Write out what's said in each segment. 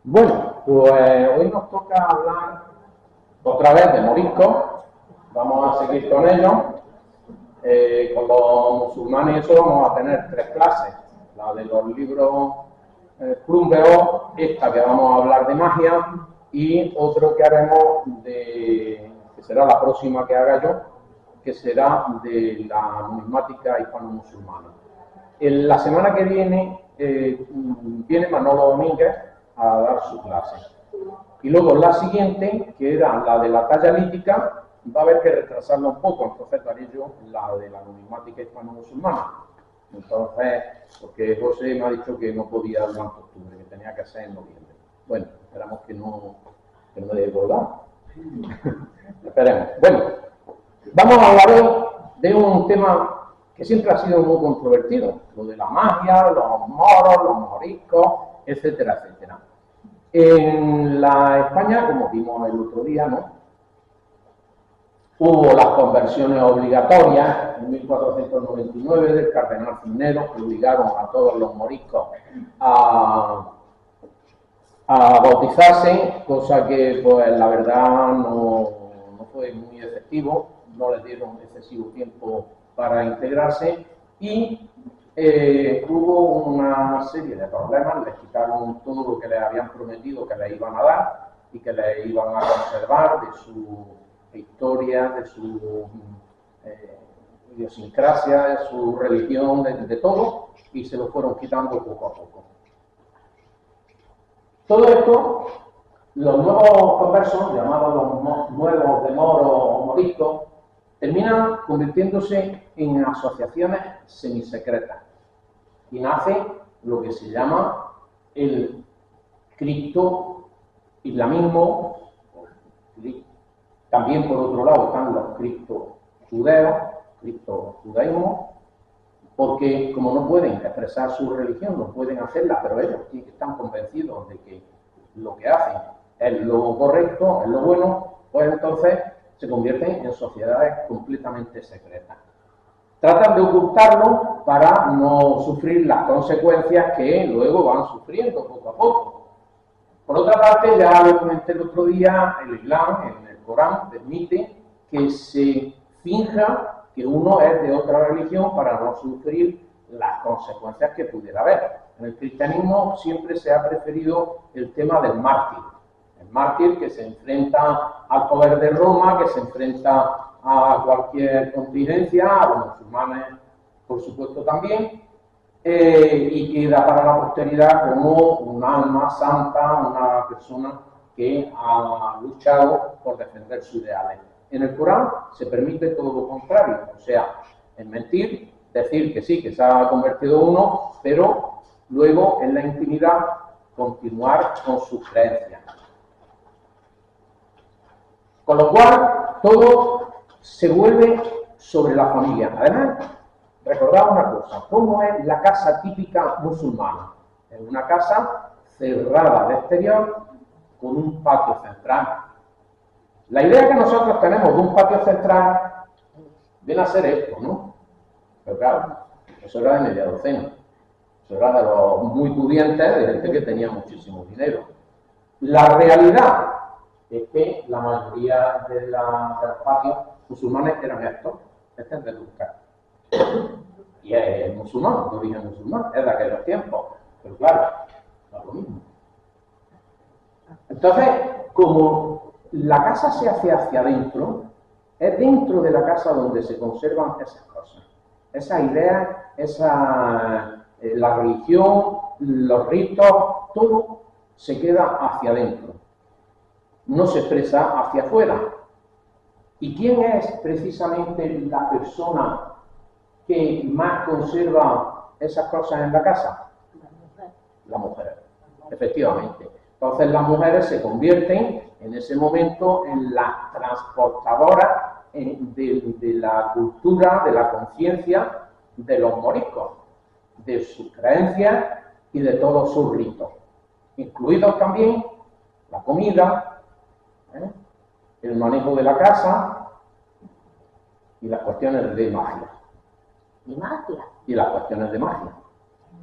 Bueno, pues hoy nos toca hablar otra vez de moriscos. Vamos a seguir con ellos. Con los musulmanes eso vamos a tener tres clases. La de los libros plumbeos, esta que vamos a hablar de magia, y otro que haremos que será la próxima que haga yo, que será de la numismática hispano-musulmana. En la semana que viene viene Manolo Domínguez a dar su clase. Y luego la siguiente, que era la de la talla lítica, va a haber que retrasarla un poco, entonces daré yo la de la numismática hispano-musulmana. Entonces, porque José me ha dicho que no podía durante octubre, que tenía que ser en noviembre. Bueno, esperamos que no me dé colgar. Esperemos. Bueno, vamos a hablar hoy de un tema que siempre ha sido muy controvertido, lo de la magia, los moros, los moriscos, etcétera, etcétera. En la España, como vimos el otro día, ¿no?, hubo las conversiones obligatorias en 1499 del cardenal Cisneros, que obligaron a todos los moriscos a bautizarse, cosa que, pues, la verdad no fue muy efectivo, no les dieron excesivo tiempo para integrarse y hubo una serie de problemas. Les quitaron todo lo que les habían prometido que les iban a dar y que les iban a conservar de su historia, de su idiosincrasia, de su religión, de todo, y se lo fueron quitando poco a poco. Todo esto, los nuevos conversos, llamados los nuevos de moro o moriscos, terminan convirtiéndose en asociaciones semisecretas y nace lo que se llama el cristo-islamismo. También, por otro lado, están los cristo-judeos, cristo-judaísmo, porque como no pueden expresar su religión, no pueden hacerla, pero ellos están convencidos de que lo que hacen es lo correcto, es lo bueno, pues entonces se convierten en sociedades completamente secretas. Tratan de ocultarlo para no sufrir las consecuencias que luego van sufriendo poco a poco. Por otra parte, ya lo comenté el otro día, el Islam en el Corán permite que se finja que uno es de otra religión para no sufrir las consecuencias que pudiera haber. En el cristianismo siempre se ha preferido el tema del mártir. El mártir que se enfrenta al poder de Roma, que se enfrenta a cualquier contingencia, a los musulmanes, por supuesto, también, y queda para la posteridad como un alma santa, una persona que ha luchado por defender sus ideales. En el Corán se permite todo lo contrario, o sea, es mentir, decir que sí, que se ha convertido uno, pero luego en la intimidad continuar con sus creencias. Con lo cual, todo se vuelve sobre la familia. Además, recordad una cosa, ¿cómo es la casa típica musulmana? Es una casa cerrada al exterior con un patio central. La idea que nosotros tenemos de un patio central viene a ser esto, ¿no? Pero claro, eso era de media docena. Eso era de los muy pudientes, de gente que tenía muchísimo dinero. La realidad es que la mayoría de los patios musulmanes eran estos. Este es de Turca. Y es musulmán, de origen musulmán, es de aquellos tiempos. Pero claro, no es lo mismo. Entonces, como la casa se hace hacia adentro, es dentro de la casa donde se conservan esas cosas. Esas ideas, la religión, los ritos, todo se queda hacia adentro. No se expresa hacia afuera. ¿Y quién es precisamente la persona que más conserva esas cosas en la casa? La mujer, efectivamente. Entonces las mujeres se convierten en ese momento en las transportadoras de la cultura, de la conciencia de los moriscos, de sus creencias y de todos sus ritos, incluidos también la comida, el manejo de la casa y las cuestiones de magia. ¿Y magia? Y las cuestiones de magia.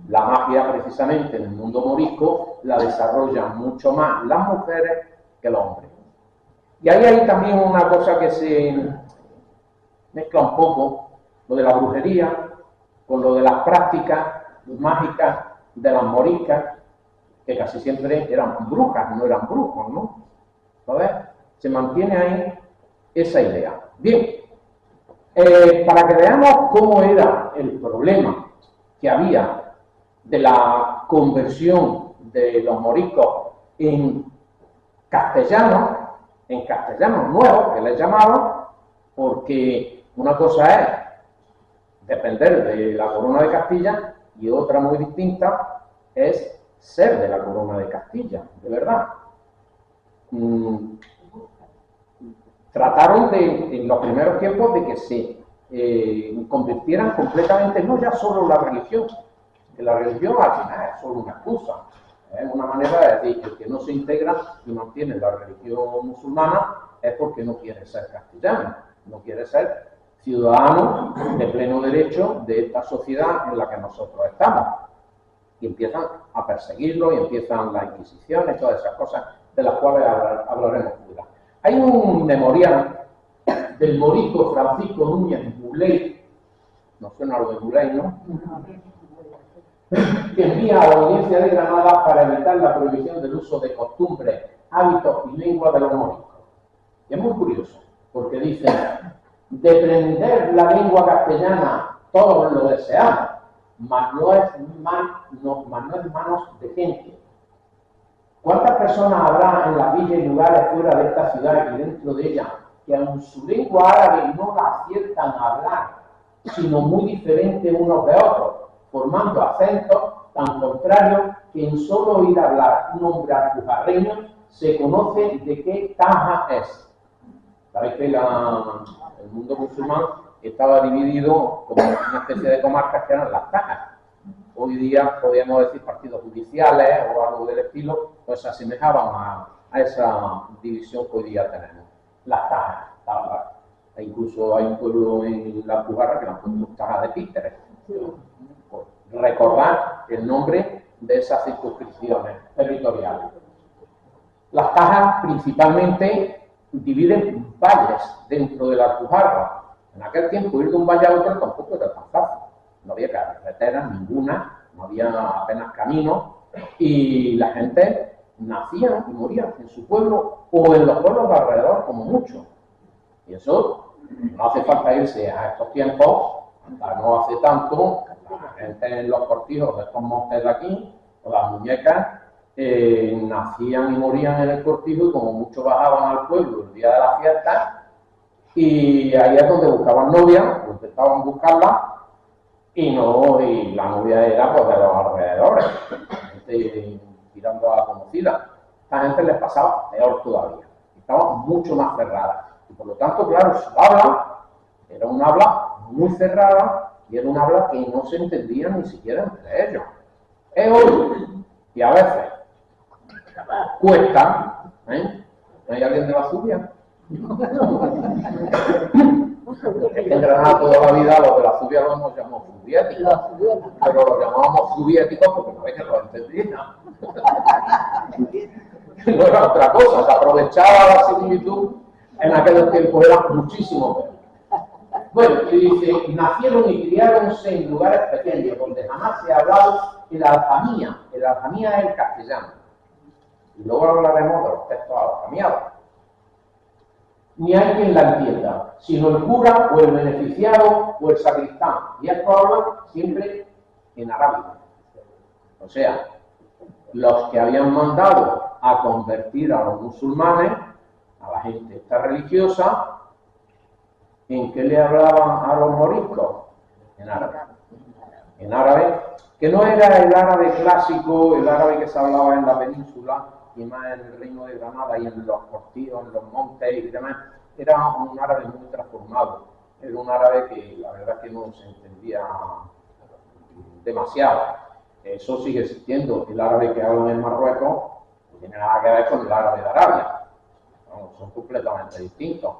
La magia, precisamente, en el mundo morisco, la desarrollan mucho más las mujeres que los hombres. Y ahí hay también una cosa que se mezcla un poco, lo de la brujería, con lo de las prácticas mágicas de las moriscas, que casi siempre eran brujas, no eran brujos, ¿no? ¿Sabes? Se mantiene ahí esa idea. Bien, para que veamos cómo era el problema que había de la conversión de los moriscos en castellanos nuevos, que les llamaban, porque una cosa es depender de la corona de Castilla y otra muy distinta es ser de la corona de Castilla, de verdad. Trataron en los primeros tiempos de que se convirtieran completamente, no ya solo la religión, que la religión al final es solo una excusa, es una manera de decir que el que no se integra y mantiene la religión musulmana es porque no quiere ser castellano, no quiere ser ciudadano de pleno derecho de esta sociedad en la que nosotros estamos. Y empiezan a perseguirlo y empiezan las inquisiciones, todas esas cosas de las cuales hablaremos fuera. Hay un memorial del morisco Francisco Núñez Buley, no suena lo de Buley, ¿no? Que envía a la Audiencia de Granada para evitar la prohibición del uso de costumbres, hábitos y lengua de los moriscos. Y es muy curioso, porque dice: deprender la lengua castellana todos lo deseamos, mas no es manos de gente. ¿Cuántas personas habrá en las villas y lugares fuera de esta ciudad y dentro de ella que aun su lengua árabe no la aciertan a hablar, sino muy diferente unos de otros, formando acentos tan contrarios que en solo oír hablar un hombre alpujarreño se conoce de qué taja es? Sabéis que el mundo musulmán estaba dividido como una especie de comarcas que eran las tajas. Hoy día podríamos decir partidos judiciales o algo del estilo, pues se asemejaban a esa división que hoy día tenemos. Las tajas. E incluso hay un pueblo en la Alpujarra que le han puesto tajas de Píteres. Por recordar el nombre de esas circunscripciones territoriales. Las tajas principalmente dividen valles dentro de la Alpujarra. En aquel tiempo ir de un valle a otro tampoco era tan fácil. No había carreteras ninguna, no había apenas caminos y la gente nacía y moría en su pueblo o en los pueblos de alrededor como mucho. Y eso no hace falta irse a estos tiempos, no hace tanto, la gente en los cortijos de estos montes de aquí, o las muñecas, nacían y morían en el cortijo y como mucho bajaban al pueblo el día de la fiesta y ahí es donde buscaban novia, o intentaban buscarla y la novia era pues de los alrededores, gente tirando a la conocida. A esta gente les pasaba peor todavía, estaba mucho más cerrada y por lo tanto, claro, su habla era un habla muy cerrada y era un habla que no se entendía ni siquiera entre ellos. Es hoy y a veces cuesta, ¿eh? ¿No hay alguien de la Zubia? Es que en Granada toda la vida los de la Zubia los hemos llamado soviéticos, pero los llamábamos soviéticos porque no es que lo entendían. No era otra cosa, se aprovechaba la similitud, en aquel tiempo era muchísimo peor. Bueno, y dice, nacieron y criáronse en lugares pequeños donde jamás se ha hablado el alfamía es el castellano. Y luego hablaremos de los textos alfamiados. Ni hay quien la entienda, sino el cura o el beneficiado o el sacristán. Y esto habla siempre en arábigo. O sea, los que habían mandado a convertir a los musulmanes, a la gente esta religiosa, ¿en qué le hablaban a los moriscos? En árabe. En árabe, que no era el árabe clásico, el árabe que se hablaba en la península, y más en el Reino de Granada y en los cortijos, en los montes y demás, era un árabe muy transformado. Era un árabe que la verdad que no se entendía demasiado. Eso sigue existiendo. El árabe que hablan en Marruecos no tiene nada que ver con el árabe de Arabia. No, son completamente distintos.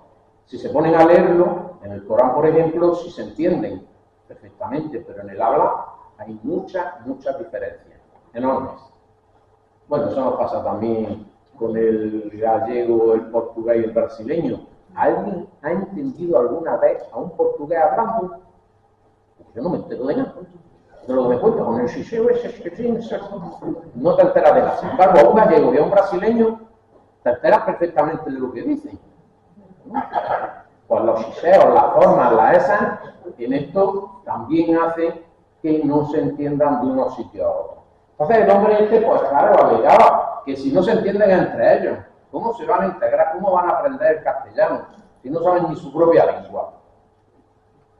Si se ponen a leerlo, en el Corán, por ejemplo, sí se entienden perfectamente, pero en el habla Hay muchas diferencias, enormes. Bueno, eso nos pasa también con el gallego, el portugués y el brasileño. ¿Alguien ha entendido alguna vez a un portugués hablando? Yo no me entero de nada. De lo que me cuenta con el xixeu, no te enteras de nada. Sin embargo, a un gallego y a un brasileño te enteras perfectamente de lo que dicen. Pues los xixeos, las formas, las esas, en esto también hace que no se entiendan de unos sitios a otros. Entonces el hombre este, pues claro, alegaba que si no se entienden entre ellos, ¿cómo se van a integrar? ¿Cómo van a aprender el castellano si no saben ni su propia lengua?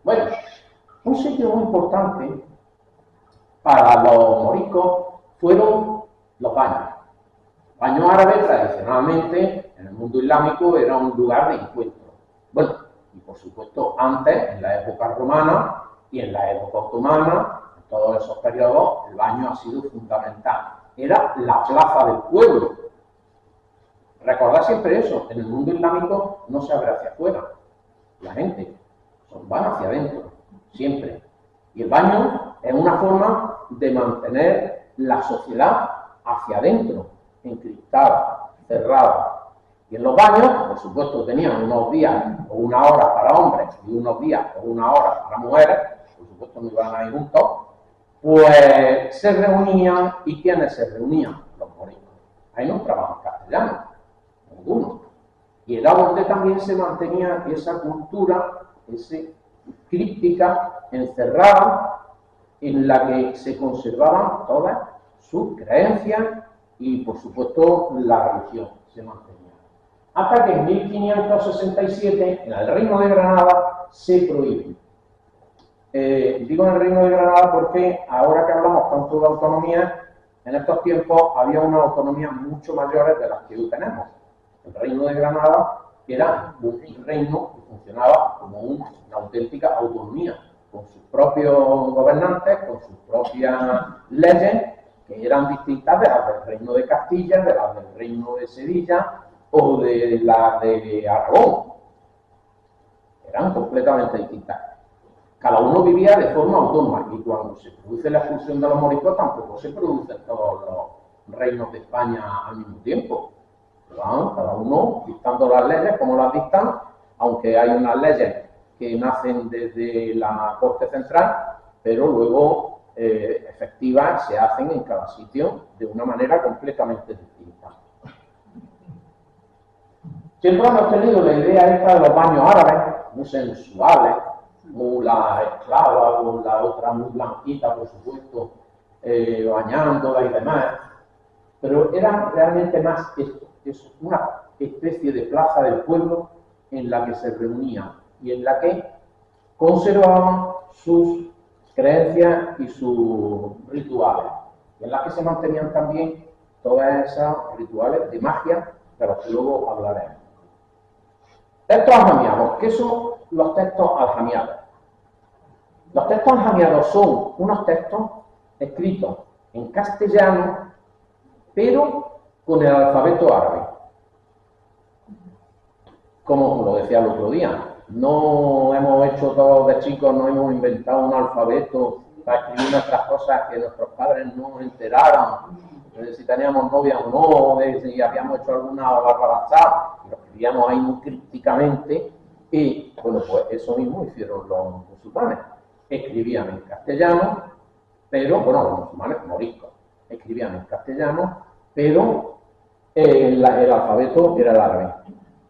Bueno, un sitio muy importante para los moriscos fueron los baños. Baño árabe, tradicionalmente, en el mundo islámico, era un lugar de encuentro. Bueno, y por supuesto, antes, en la época romana y en la época otomana, en todos esos periodos, el baño ha sido fundamental. Era la plaza del pueblo. Recordad siempre eso, en el mundo islámico no se abre hacia afuera. La gente van hacia adentro, siempre. Y el baño es una forma de mantener la sociedad hacia adentro, encriptada, cerrada. Y en los baños, por supuesto, tenían unos días o una hora para hombres y unos días o una hora para mujeres, por supuesto no iban a ir juntos, pues se reunían. ¿Y quiénes se reunían? Los moriscos. Ahí no entraban castellanos, ninguno. Y era donde también se mantenía esa cultura, ese críptica, encerrada, en la que se conservaban todas sus creencias y, por supuesto, la religión se mantenía. Hasta que en 1567, en el Reino de Granada, se prohíbe. Digo en el Reino de Granada porque ahora que hablamos tanto de autonomía, en estos tiempos había unas autonomías mucho mayores de las que hoy tenemos. El Reino de Granada era un reino que funcionaba como una auténtica autonomía, con sus propios gobernantes, con sus propias leyes, que eran distintas de las del Reino de Castilla, de las del Reino de Sevilla o de las de Aragón. Eran completamente distintas. Cada uno vivía de forma autónoma y cuando se produce la expulsión de los moriscos tampoco se producen todos los reinos de España al mismo tiempo. Cada uno dictando las leyes como las dictan, aunque hay unas leyes que nacen desde la Corte Central, pero luego efectivas se hacen en cada sitio de una manera completamente distinta. Siempre hemos tenido la idea esta de los baños árabes, muy sensuales, muy la esclava, con la otra muy blanquita, por supuesto, bañándola y demás, pero era realmente más esto. Es una especie de plaza del pueblo en la que se reunían y en la que conservaban sus creencias y sus rituales, y en la que se mantenían también todas esas rituales de magia de los que luego hablaremos. Textos aljamiados. ¿Qué son los textos aljamiados? Los textos aljamiados son unos textos escritos en castellano, pero con el alfabeto árabe. Como lo decía el otro día, no hemos hecho todos de chicos, no hemos inventado un alfabeto para escribir nuestras cosas que nuestros padres no enteraran, de si teníamos novia o no, de si habíamos hecho alguna barrabasada, lo escribíamos ahí muy crípticamente y, bueno, pues eso mismo hicieron los musulmanes. Escribían en castellano, pero, bueno, los musulmanes moriscos, escribían en castellano, pero el alfabeto era el árabe.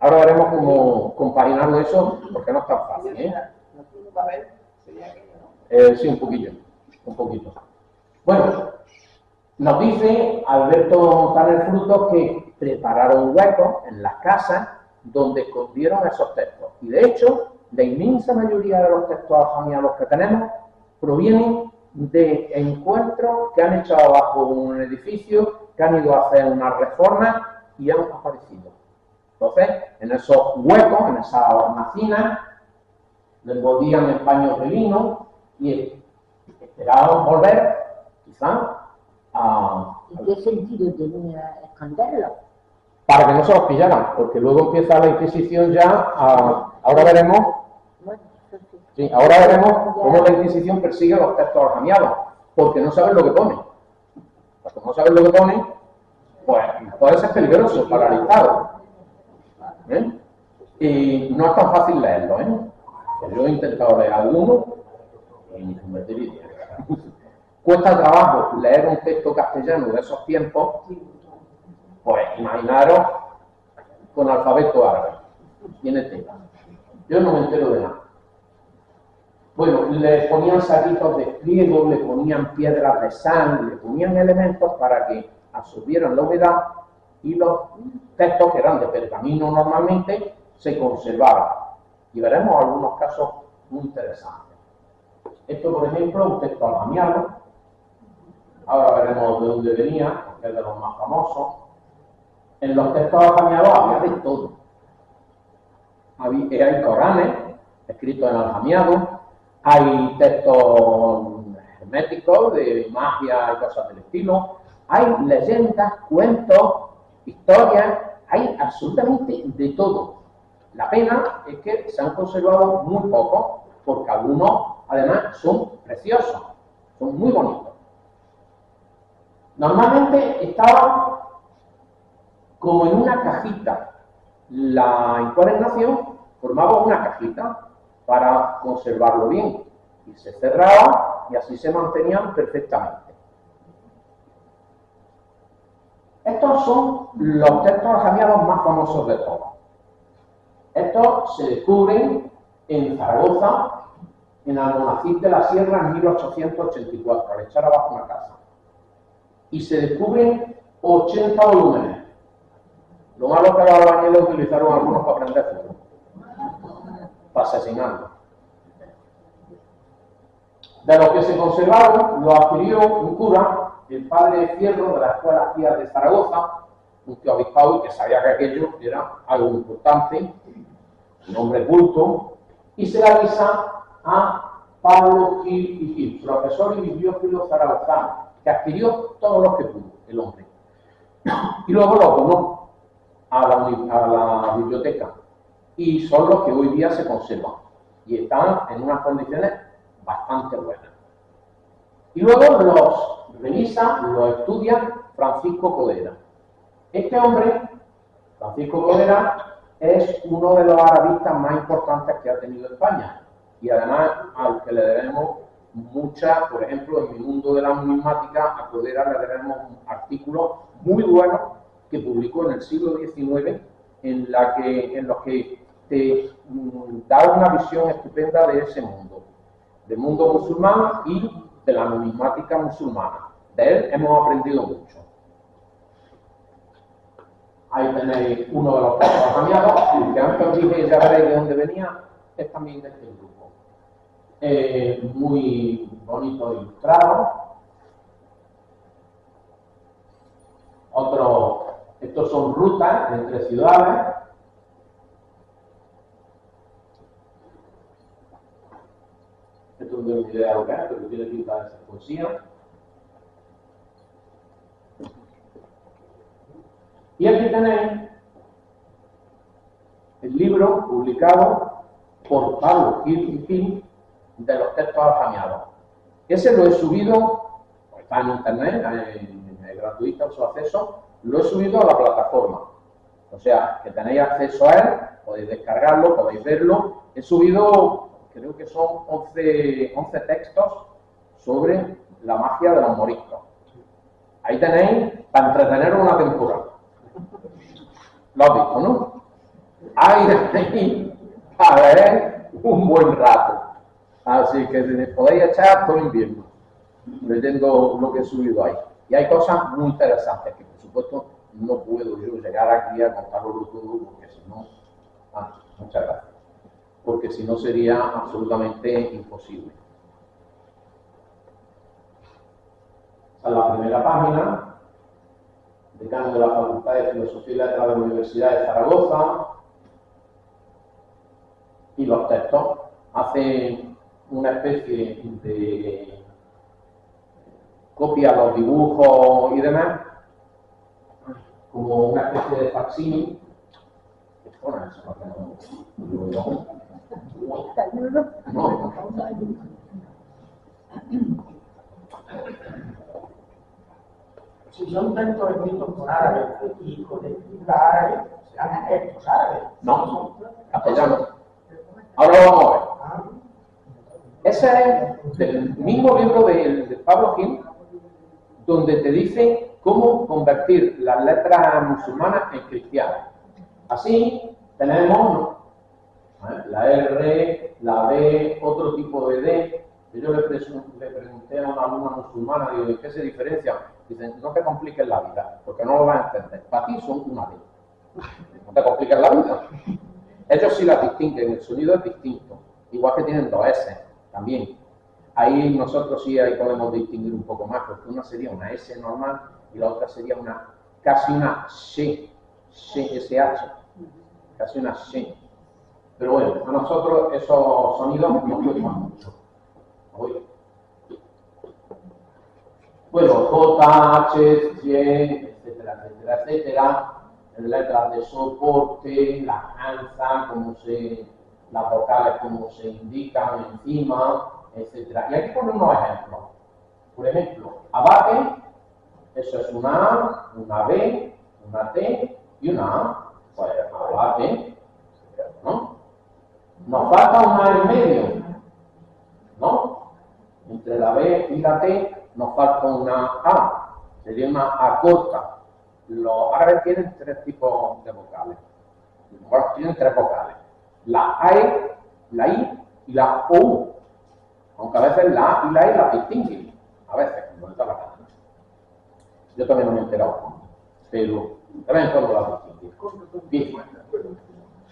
Ahora veremos cómo compaginar eso, porque no es tan fácil, ¿eh? Sí, un poquito. Bueno, nos dice Alberto Montaner Frutos que prepararon huecos en las casas donde escondieron esos textos. Y de hecho, la inmensa mayoría de los textos aljamiados que tenemos provienen de encuentros que han echado abajo un edificio, que han ido a hacer una reforma y han aparecido. Entonces, en esos huecos, en esas hornacinas, les envolvían en paños de lino y esperaban volver, quizá, a... ¿En qué sentido tenía esconderlo? Para que no se los pillaran, porque luego empieza la Inquisición ya ahora veremos... Sí, ahora veremos cómo la Inquisición persigue los textos aljamiados. porque no saben lo que pone. Porque no saben lo que pone, pues puede ser peligroso para el Estado. Y no es tan fácil leerlo, Yo he intentado leer alguno y me diría. Cuesta trabajo leer un texto castellano de esos tiempos, pues imaginaros con alfabeto árabe. Tiene tela. Yo no me entero de nada. Bueno, le ponían saquitos de pliego, le ponían piedras de sal, le ponían elementos para que absorbieran la humedad y los textos que eran de pergamino normalmente se conservaban. Y veremos algunos casos muy interesantes. Esto, por ejemplo, un texto aljamiano. Ahora veremos de dónde venía, porque es de los más famosos. En los textos aljamiados había de todo. Hay Coranes escritos en aljamiado, hay textos herméticos de magia y cosas del estilo, hay leyendas, cuentos, historias, hay absolutamente de todo. La pena es que se han conservado muy pocos, porque algunos además son preciosos, son muy bonitos. Normalmente estaban como en una cajita. La encuadernación formaba una cajita para conservarlo bien y se cerraba y así se mantenían perfectamente. Estos son los textos aljamiados más famosos de todos. Estos se descubren en Zaragoza, en Almonacid de la Sierra, en 1884, al echar abajo una casa. Y se descubren 80 volúmenes. Lo malo es que los albañiles utilizaron algunos para prender fuego, para asesinarlos. De los que se conservaron, lo adquirió un cura, el padre Fierro, de la Escuela Pía de Zaragoza, un tío obispado y que sabía que aquello era algo importante, un hombre culto, y se le avisa a Pablo Gil y Gil, profesor y bibliófilo zaragozano, que adquirió todos los que pudo, el hombre. Y luego lo donó a la biblioteca, y son los que hoy día se conservan, y están en unas condiciones bastante buenas. Y luego los revisa, los estudia Francisco Codera. Este hombre, Francisco Codera, es uno de los arabistas más importantes que ha tenido España, y además al que le debemos muchas, por ejemplo, en mi mundo de la numismática, a Codera le debemos un artículo muy bueno que publicó en el siglo XIX, en los que te da una visión estupenda de ese mundo, del mundo musulmán y de la numismática musulmana. De él hemos aprendido mucho. Ahí tenéis uno de los textos aljamiados, el que antes os dije, ya veréis de dónde venía, es también de este grupo. Muy bonito ilustrado. Estos son rutas entre ciudades. Esto no tengo ni idea de lo que es, pero tiene pinta de ser poesía. Y aquí tenéis el libro publicado por Pablo Gil y Gil de los textos aljamiados. Ese lo he subido, está en internet, es gratuito su acceso, lo he subido a la plataforma. O sea, que tenéis acceso a él, podéis descargarlo, podéis verlo. He subido, creo que son 11 textos sobre la magia de los moriscos. Ahí tenéis para entretener una temporada. Lo has visto, ¿no? Ahí tenéis para leer un buen rato. Así que podéis echar todo el invierno leyendo lo que he subido ahí. Y hay cosas muy interesantes que, por supuesto, no puedo yo llegar aquí a contarlo todo, porque si no, muchas gracias, porque si no sería absolutamente imposible. Esta es la primera página, decano de la Facultad de Filosofía y Letras de la Universidad de Zaragoza, y los textos hacen una especie de copia los dibujos y demás, como una especie de facsímil. Si son textos escritos por árabes y con escritura árabe, serán textos árabes. No, castellano. Ahora lo vamos a ver. Ese es del mismo libro de Pablo Gil, donde te dice cómo convertir las letras musulmanas en cristianas. Así tenemos la R, la B, otro tipo de D. Yo le pregunté a una alumna musulmana, digo, ¿en qué se diferencian? Dicen, no te compliques la vida, porque no lo vas a entender. Para ti son una D. No te compliques la vida. Ellos sí las distinguen, el sonido es distinto. Igual que tienen dos S también. Ahí nosotros sí ahí podemos distinguir un poco más, porque una sería una S normal y la otra sería casi una SH, casi una SH. Pero bueno, a nosotros esos sonidos nos cuestan mucho. Oye. Bueno, J, H, Y, etcétera, etcétera, etcétera. Letras de soporte, la alza, las vocales como se indican encima, etcétera. Y hay que poner unos ejemplos. Por ejemplo, abate, eso es una A, una B, una T y una A. Pues abate, ¿no? Nos falta una A en medio, ¿no? Entre la B y la T nos falta una A, sería una A corta. Los árabes tienen tres tipos de vocales. Bueno, tienen tres vocales. La AE, la I y la OU. Aunque a veces la A y la E las distinguen. A veces, cuando les da la gana. Yo también no me he enterado. Pero también cuando las distinguen.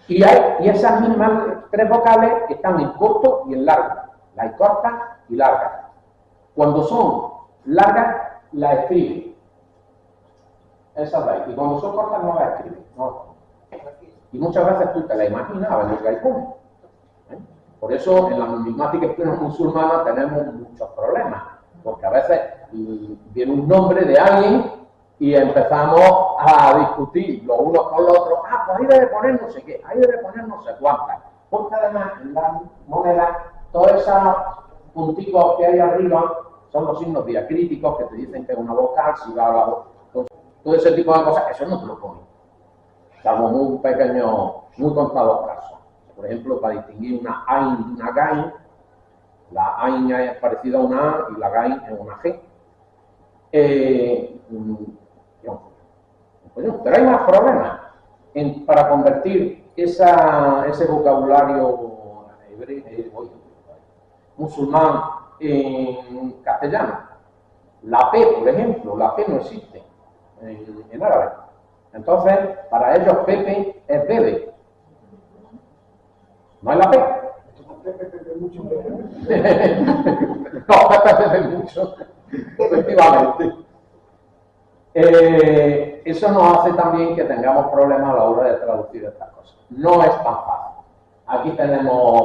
Bien. Y esas mismas tres vocales están en corto y en largo. Las hay cortas y largas. Cuando son largas, las escriben. Esas de ahí. Y cuando son cortas no las escriben. No. Y muchas veces tú te la imaginas a ver el gaipón. Por eso en la numismática musulmana tenemos muchos problemas. Porque a veces viene un nombre de alguien y empezamos a discutir los unos con los otros. Ah, pues ahí debe poner no sé qué, ahí debe poner no sé cuántas. Porque además en las monedas, todos esos punticos que hay arriba son los signos diacríticos que te dicen que es una vocal, si va a la voz. Todo ese tipo de cosas, eso no te lo ponen. Salvo muy contados casos. Por ejemplo, para distinguir una AIN y una GAIN, la AIN es parecida a una A y la GAIN es una G. Pero hay más problemas para convertir ese vocabulario musulmán en castellano. La P, por ejemplo, la P no existe en árabe. Entonces, para ellos Pepe es bebe. ¿No es la P? No, Pepe bebe mucho, efectivamente. Eso nos hace también que tengamos problemas a la hora de traducir estas cosas. No es tan fácil. Aquí tenemos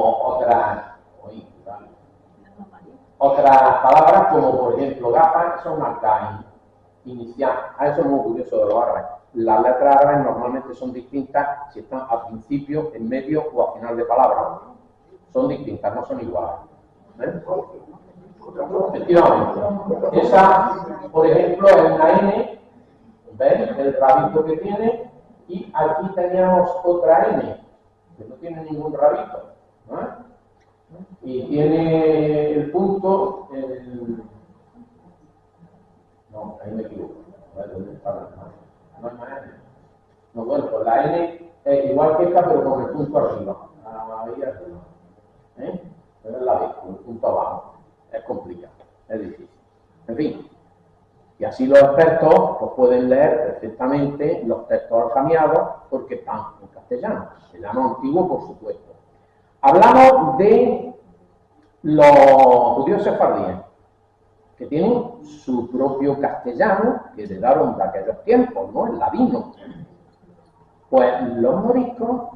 otras palabras como, por ejemplo, gafas, son una gain inicial. Eso es muy curioso de los árabes. Las letras árabes normalmente son distintas si están al principio, en medio o al final de palabra. Son distintas, no son iguales. Efectivamente. Esa, por ejemplo, es una N, ¿ves? El rabito que tiene, y aquí teníamos otra N, que no tiene ningún rabito, ¿no? Y tiene el punto, no, ahí me equivoco. ¿Dónde está la N? No hay más N. No, bueno, pues la N es igual que esta, pero con el punto arriba. Ahí arriba. Pero es la B, con el punto abajo. Es complicado, es difícil. En fin. Y así los expertos pues, pueden leer perfectamente los textos alfamiados porque están en castellano antiguo, por supuesto. Hablamos de los judíos sefardíes, que tienen su propio castellano que heredaron de aquellos tiempos, ¿no? El ladino. Pues los moriscos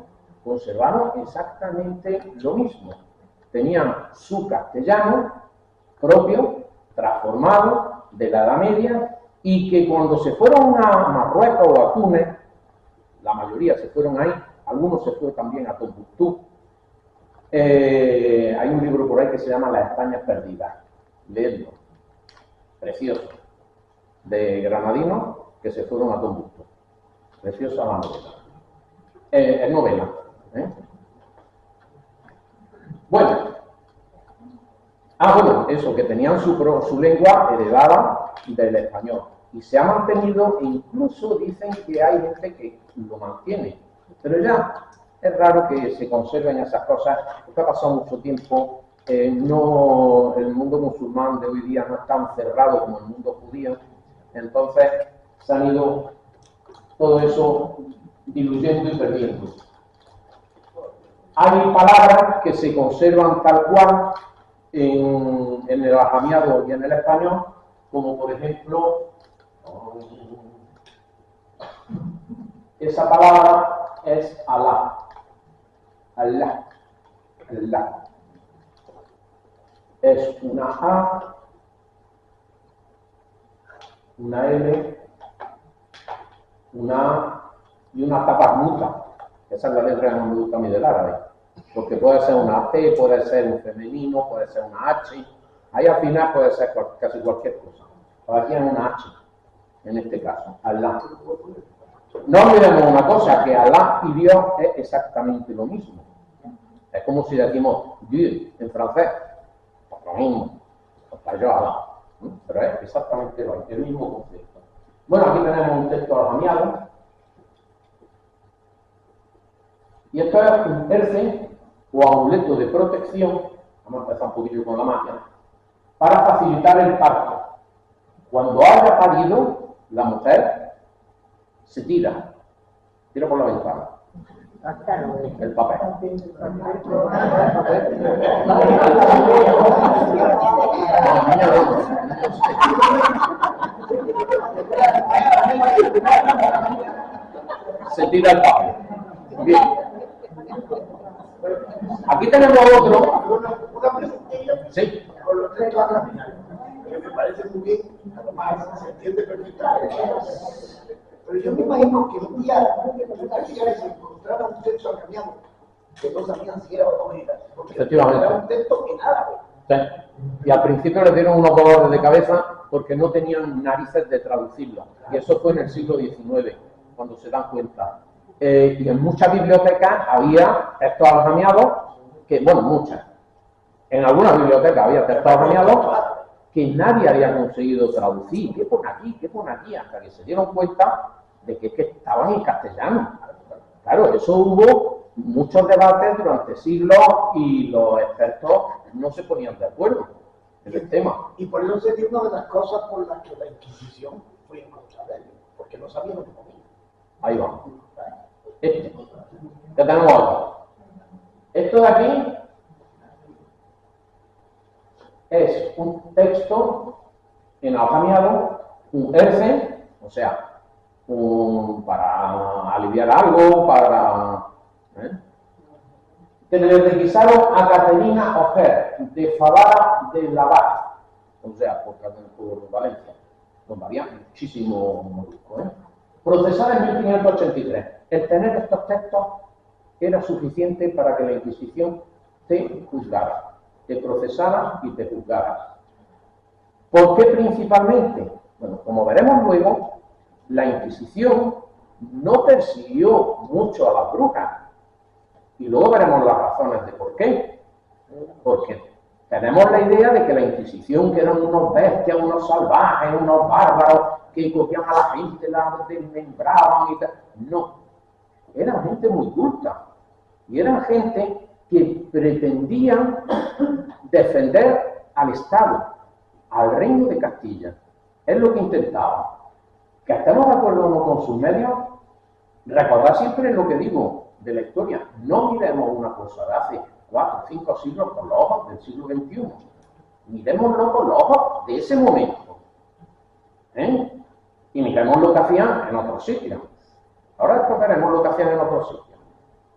conservaron exactamente lo mismo. Tenían su castellano propio, transformado de la Edad Media, y que cuando se fueron a Marruecos o a Túnez, la mayoría se fueron ahí, algunos se fueron también a Tombuctú. Hay un libro por ahí que se llama Las Españas Perdidas. Leedlo. Precioso. de granadinos que se fueron a Tombuctú. Preciosa la novela. Es novela. Bueno. Bueno, eso, que tenían su lengua heredada del español. Y se ha mantenido, e incluso dicen que hay gente que lo mantiene. Pero ya es raro que se conserven esas cosas, porque ha pasado mucho tiempo. El mundo musulmán de hoy día no es tan cerrado como el mundo judío. Entonces se han ido todo eso diluyendo y perdiendo. Hay palabras que se conservan tal cual en el ajamiado y en el español, como por ejemplo esa palabra es Alá. Alá. Alá. Es una A, una L, una A y una taparmuta. Esa es la letra que no me gusta a mí del árabe. Porque puede ser una T, puede ser un femenino, puede ser una H. Ahí al final puede ser casi cualquier cosa. Pero aquí es una H, en este caso, Alá. No olvidemos una cosa, que Alá y Dios es exactamente lo mismo. Es como si decimos Dieu en francés. Pues lo mismo. Pues yo Alá. Pero es exactamente el mismo concepto. Bueno, aquí tenemos un texto ajamiado. Y esto es un erce o amuleto de protección, vamos a empezar un poquillo con la magia, para facilitar el parto. Cuando haya parido, la mujer se tira por la ventana. El papel. Se tira el papel. Bien. Aquí tenemos otro. Una preguntilla. Sí. Con los tres laterales, que me parece muy bien, además se entiende perfectamente. Pero yo me imagino que un día se encontrara un texto ajamiado que no sabían si era o no era. Porque Efectivamente. era un texto en árabe. Sí. Y al principio le dieron unos dolores de cabeza porque no tenían narices de traducirlo. Y eso fue en el siglo XIX, cuando se dan cuenta. Y en muchas bibliotecas había textos ajamiados, que, bueno, muchas. En algunas bibliotecas había textos ajamiados que nadie había conseguido traducir. ¿Qué pone aquí? ¿Qué pone aquí? Hasta que se dieron cuenta de que estaban en castellano. Claro, eso hubo muchos debates durante siglos y los expertos no se ponían de acuerdo en el tema. Y por eso sería una de las cosas por las que la Inquisición fue en contra de ellos, porque no sabían lo que ponían. Ahí va. Este. Ya tenemos otro. Esto de aquí es un texto en ajamiado, un erce, o sea, para aliviar algo, para... que le requisaron a Caterina Ojer, de Favara de Lavat, o sea, por Valencia, donde había muchísimo molusco, Procesada en 1583. El tener estos textos era suficiente para que la Inquisición te juzgara, te procesara y te juzgara. ¿Por qué principalmente? Bueno, como veremos luego, la Inquisición no persiguió mucho a las brujas. Y luego veremos las razones de por qué. Porque tenemos la idea de que la Inquisición, que eran unos bestias, unos salvajes, unos bárbaros, que cogían a la gente, la desmembraban y tal. No. Eran gente muy culta. Y eran gente que pretendían defender al Estado, al reino de Castilla. Es lo que intentaban. Que estemos de acuerdo o no con sus medios, recordad siempre lo que digo de la historia. No miremos una cosa de hace 4 o 5 siglos con los ojos del siglo XXI. Miremoslo con los ojos de ese momento. Y miremos lo que hacían en otros sitios. Ahora después veremos lo que hacían en otros sitios.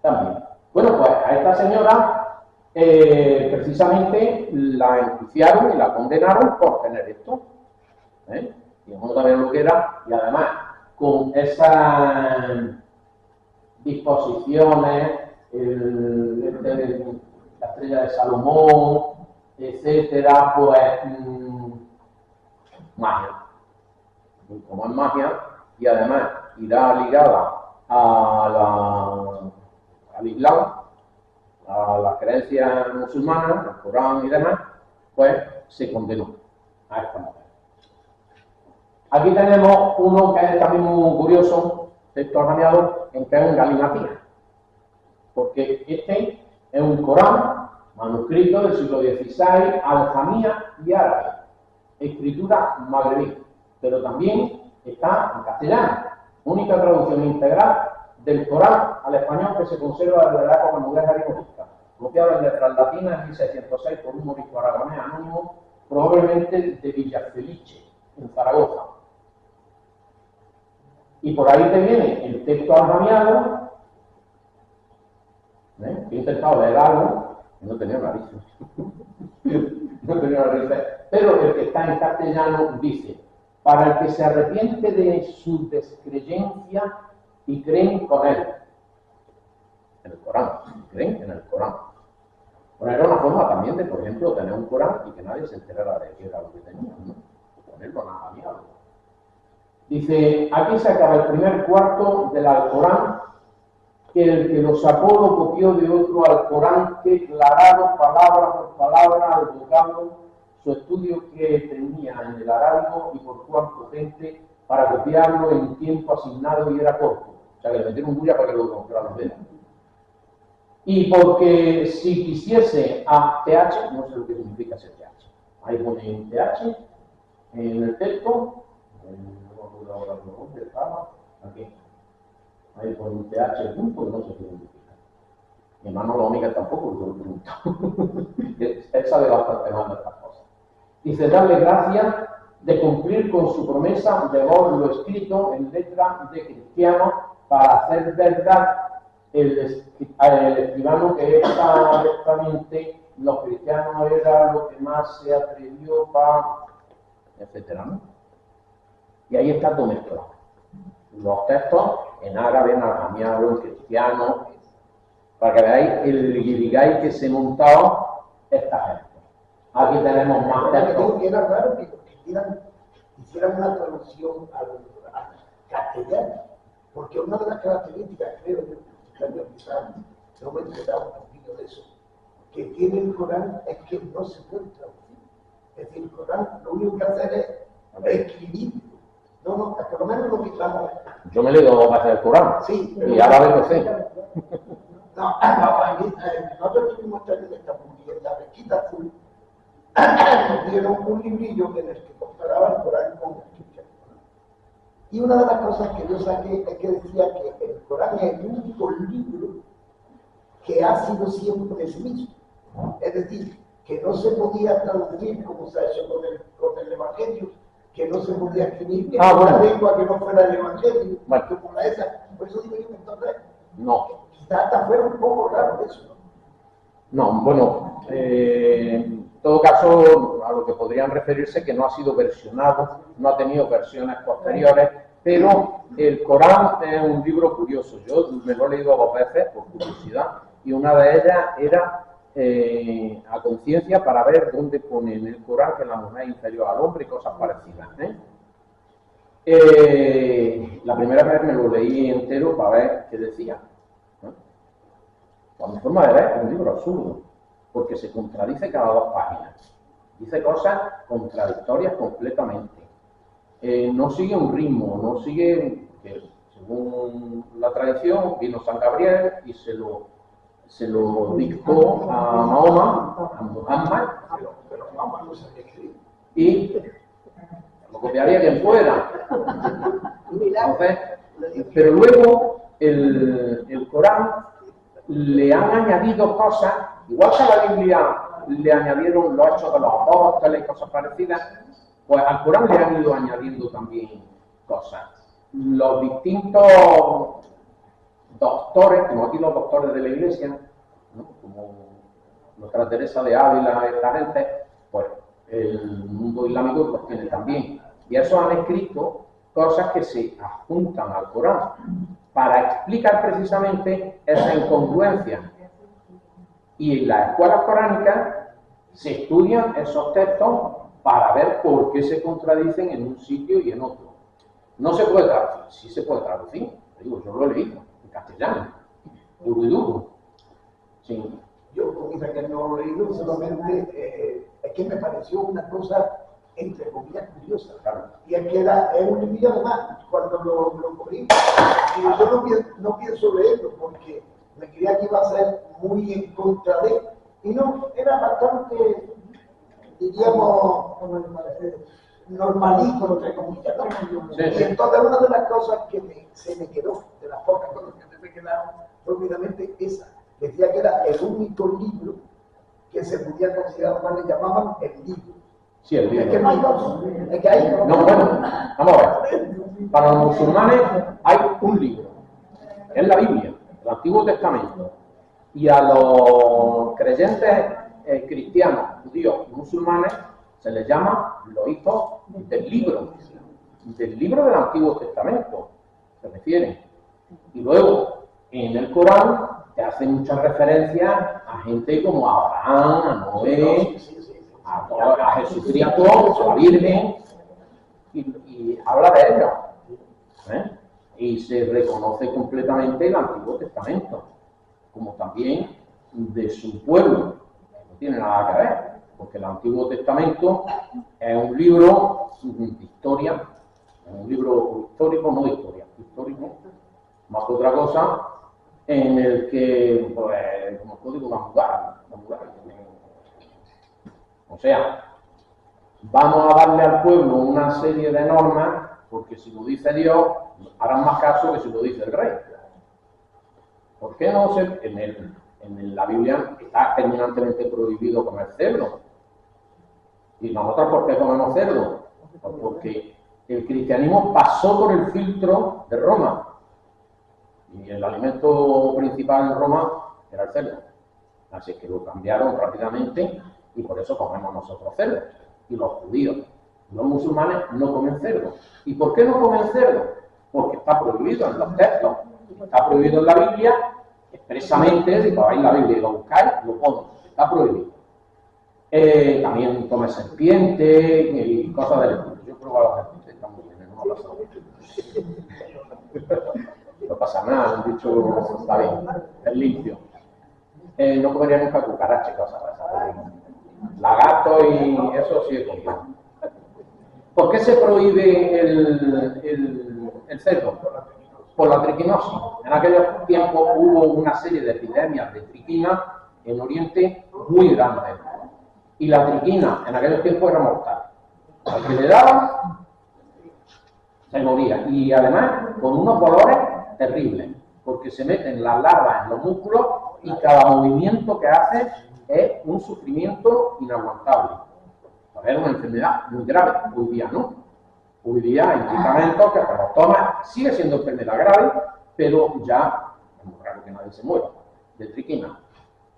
También. Bueno, pues a esta señora precisamente la enjuiciaron y la condenaron por tener esto. Y no sabían lo que era, y además con esas disposiciones, la estrella de Salomón, etcétera, pues magia. como es magia, y además irá ligada al Islam, a las creencias musulmanas, al Corán y demás, pues se condenó a esta mujer. Aquí tenemos uno que es también muy curioso, texto ajameado, en que es un galimatías, porque este es un Corán manuscrito del siglo XVI, aljamía y árabe, escritura magrebí, pero también está en castellano, única traducción integral del Corán al español que se conserva desde la época moderna arimonista, copiado en letras latinas en 1606 por un obispo aragonés anónimo, probablemente de Villafelice, en Zaragoza. Y por ahí te viene el texto aljamiado, he intentado leer algo, y no tenía narices. No tenía narices. Pero el que está en castellano dice: para el que se arrepiente de su descreyencia y creen con él. En el Corán, creen en el Corán. Bueno, era una forma también de, por ejemplo, tener un Corán y que nadie se enterara de qué era lo que tenía, ¿no? Ponerlo en ajameado. Dice, aquí se acaba el primer cuarto del Alcorán, que el que lo sacó lo copió de otro Alcorán que, clarado palabra por palabra al vocablo, su estudio que tenía en el arábigo y por cuanto gente para copiarlo en tiempo asignado y era corto. O sea, que le metieron bulla para que lo vean. Y porque si quisiese a TH, no sé lo que significa ese TH. Ahí pone TH en el texto. Ahora dónde estaba, aquí. Ahí pone un TH punto, no sé qué significa. Mi hermano la única tampoco, yo lo pregunto. Él sabe bastante más de estas cosas. Dice, darle gracias de cumplir con su promesa de lo escrito en letra de cristiano para hacer verdad el escribano que exactamente los cristianos era lo que más se atrevió para, etcétera, ¿no? Y ahí está todo mezclado. Los textos en árabe, en aljamiado, en cristiano, para que veáis el guirigay que se montaba esta gente. Aquí tenemos más textos. Era raro que hicieran una traducción al castellano, porque una de las características, creo yo, no me he enterado un poquito de eso, que tiene el Corán es que no se puede traducir. Es decir, el Corán lo único que hace es escribir. No, por lo menos lo que estamos. Yo me he leído 2 veces el Corán. Sí, y ahora lo sé. Nosotros estuvimos en esta publicidad, la Mezquita Azul, nos dieron un librillo en el que comparaba el Corán con el cristiano. Y una de las cosas que yo saqué es que decía que el Corán es el único libro que ha sido siempre el mismo. Es decir, que no se podía traducir como se ha hecho con el Evangelio, que no se podía escribir en una lengua que no fuera el Evangelio, como la esa. Por eso digo yo que entonces, quizás hasta fuera un poco raro eso. No, bueno, en todo caso, a lo que podrían referirse que no ha sido versionado, no ha tenido versiones posteriores, pero el Corán es un libro curioso. Yo me lo he leído 2 veces por curiosidad, y una de ellas era a conciencia para ver dónde pone en el Corán que la mujer es inferior al hombre y cosas parecidas. La primera vez me lo leí entero para ver qué decía. A mi forma de ver es un libro absurdo, porque se contradice cada 2 páginas. Dice cosas contradictorias completamente. No sigue un ritmo, no sigue, que según la tradición, vino San Gabriel y se lo dictó a Mahoma, a Muhammad, pero Mahoma no sabía escribir. Y lo copiaría quien fuera. Entonces, pero luego el Corán le han añadido cosas, igual que a la Biblia le añadieron los hechos de los apóstoles y cosas parecidas, pues al Corán le han ido añadiendo también cosas. Los distintos doctores, como aquí los doctores de la Iglesia, ¿no? Como nuestra Teresa de Ávila, esta gente, pues el mundo islámico pues tiene también. Y eso han escrito cosas que se adjuntan al Corán para explicar precisamente esa incongruencia. Y en las escuelas coránicas se estudian esos textos para ver por qué se contradicen en un sitio y en otro. No se puede traducir, sí se puede traducir. Digo, yo lo he leído en castellano, duro y duro. Sí. Yo, como dice que no lo he leído, solamente es que me pareció una cosa, entre comillas, curiosa. Claro. Y es que es un libro, además, cuando lo cogí, y yo no pienso leerlo porque me creía que iba a ser muy en contra de, y no, era bastante, diríamos, normalito, entre comillas, ¿no? Sí, Y sí. entonces una de las cosas que se me quedó, de las pocas cosas que se me quedaron, fue obviamente esa. Decía que era el único libro que se podía considerar, más le llamaban el libro. Sí, el Es que libro. no hay dos, es que hay No, bueno, vamos a ver. Para los musulmanes hay un libro, que es la Biblia, el Antiguo Testamento. Y a los creyentes cristianos, judíos y musulmanes se les llama los hijos del libro del Antiguo Testamento, se refieren. Y luego, en el Corán, te hacen muchas referencias a gente como a Abraham, a Noé, a Jesucristo, a la Virgen, y habla de ellos. Y se reconoce completamente el Antiguo Testamento, como también de su pueblo, que no tiene nada que ver, porque el Antiguo Testamento es un libro de historia, es un libro histórico, no de historia, histórico, más que otra cosa, en el que, pues, como código va a mudar. O sea, vamos a darle al pueblo una serie de normas, porque si lo dice Dios, harán más caso que si lo dice el rey. ¿Por qué no se...? En la Biblia está terminantemente prohibido comer cerdo. ¿Y nosotros por qué comemos cerdo? Pues porque el cristianismo pasó por el filtro de Roma. Y el alimento principal en Roma era el cerdo. Así que lo cambiaron rápidamente y por eso comemos nosotros cerdo. Y los judíos, los musulmanes no comen cerdo. ¿Y por qué no comen cerdo? Porque está prohibido en los textos. Está prohibido en la Biblia, expresamente, si vais la Biblia y lo buscáis, lo pone. Está prohibido. También comer serpiente y cosas del estilo. Yo he probado las serpientes, está muy bien, no me ha pasado. No pasa nada, han dicho, está bien, es limpio. No comería nunca cucaracha y cosas de esas. Lagarto y eso sí es comido. ¿Por qué se prohíbe el cerdo? Por la triquinosis. En aquellos tiempos hubo una serie de epidemias de triquina en Oriente muy grandes. Y la triquina en aquellos tiempos era mortal. Al que le daba, se moría. Y además con unos dolores terribles, porque se meten las larvas en los músculos y cada movimiento que hace es un sufrimiento inaguantable. Es una enfermedad muy grave. Hoy día no. Hoy día hay medicamentos que te los tomas, sigue siendo enfermedad grave, pero ya es muy raro que nadie se muera de triquina.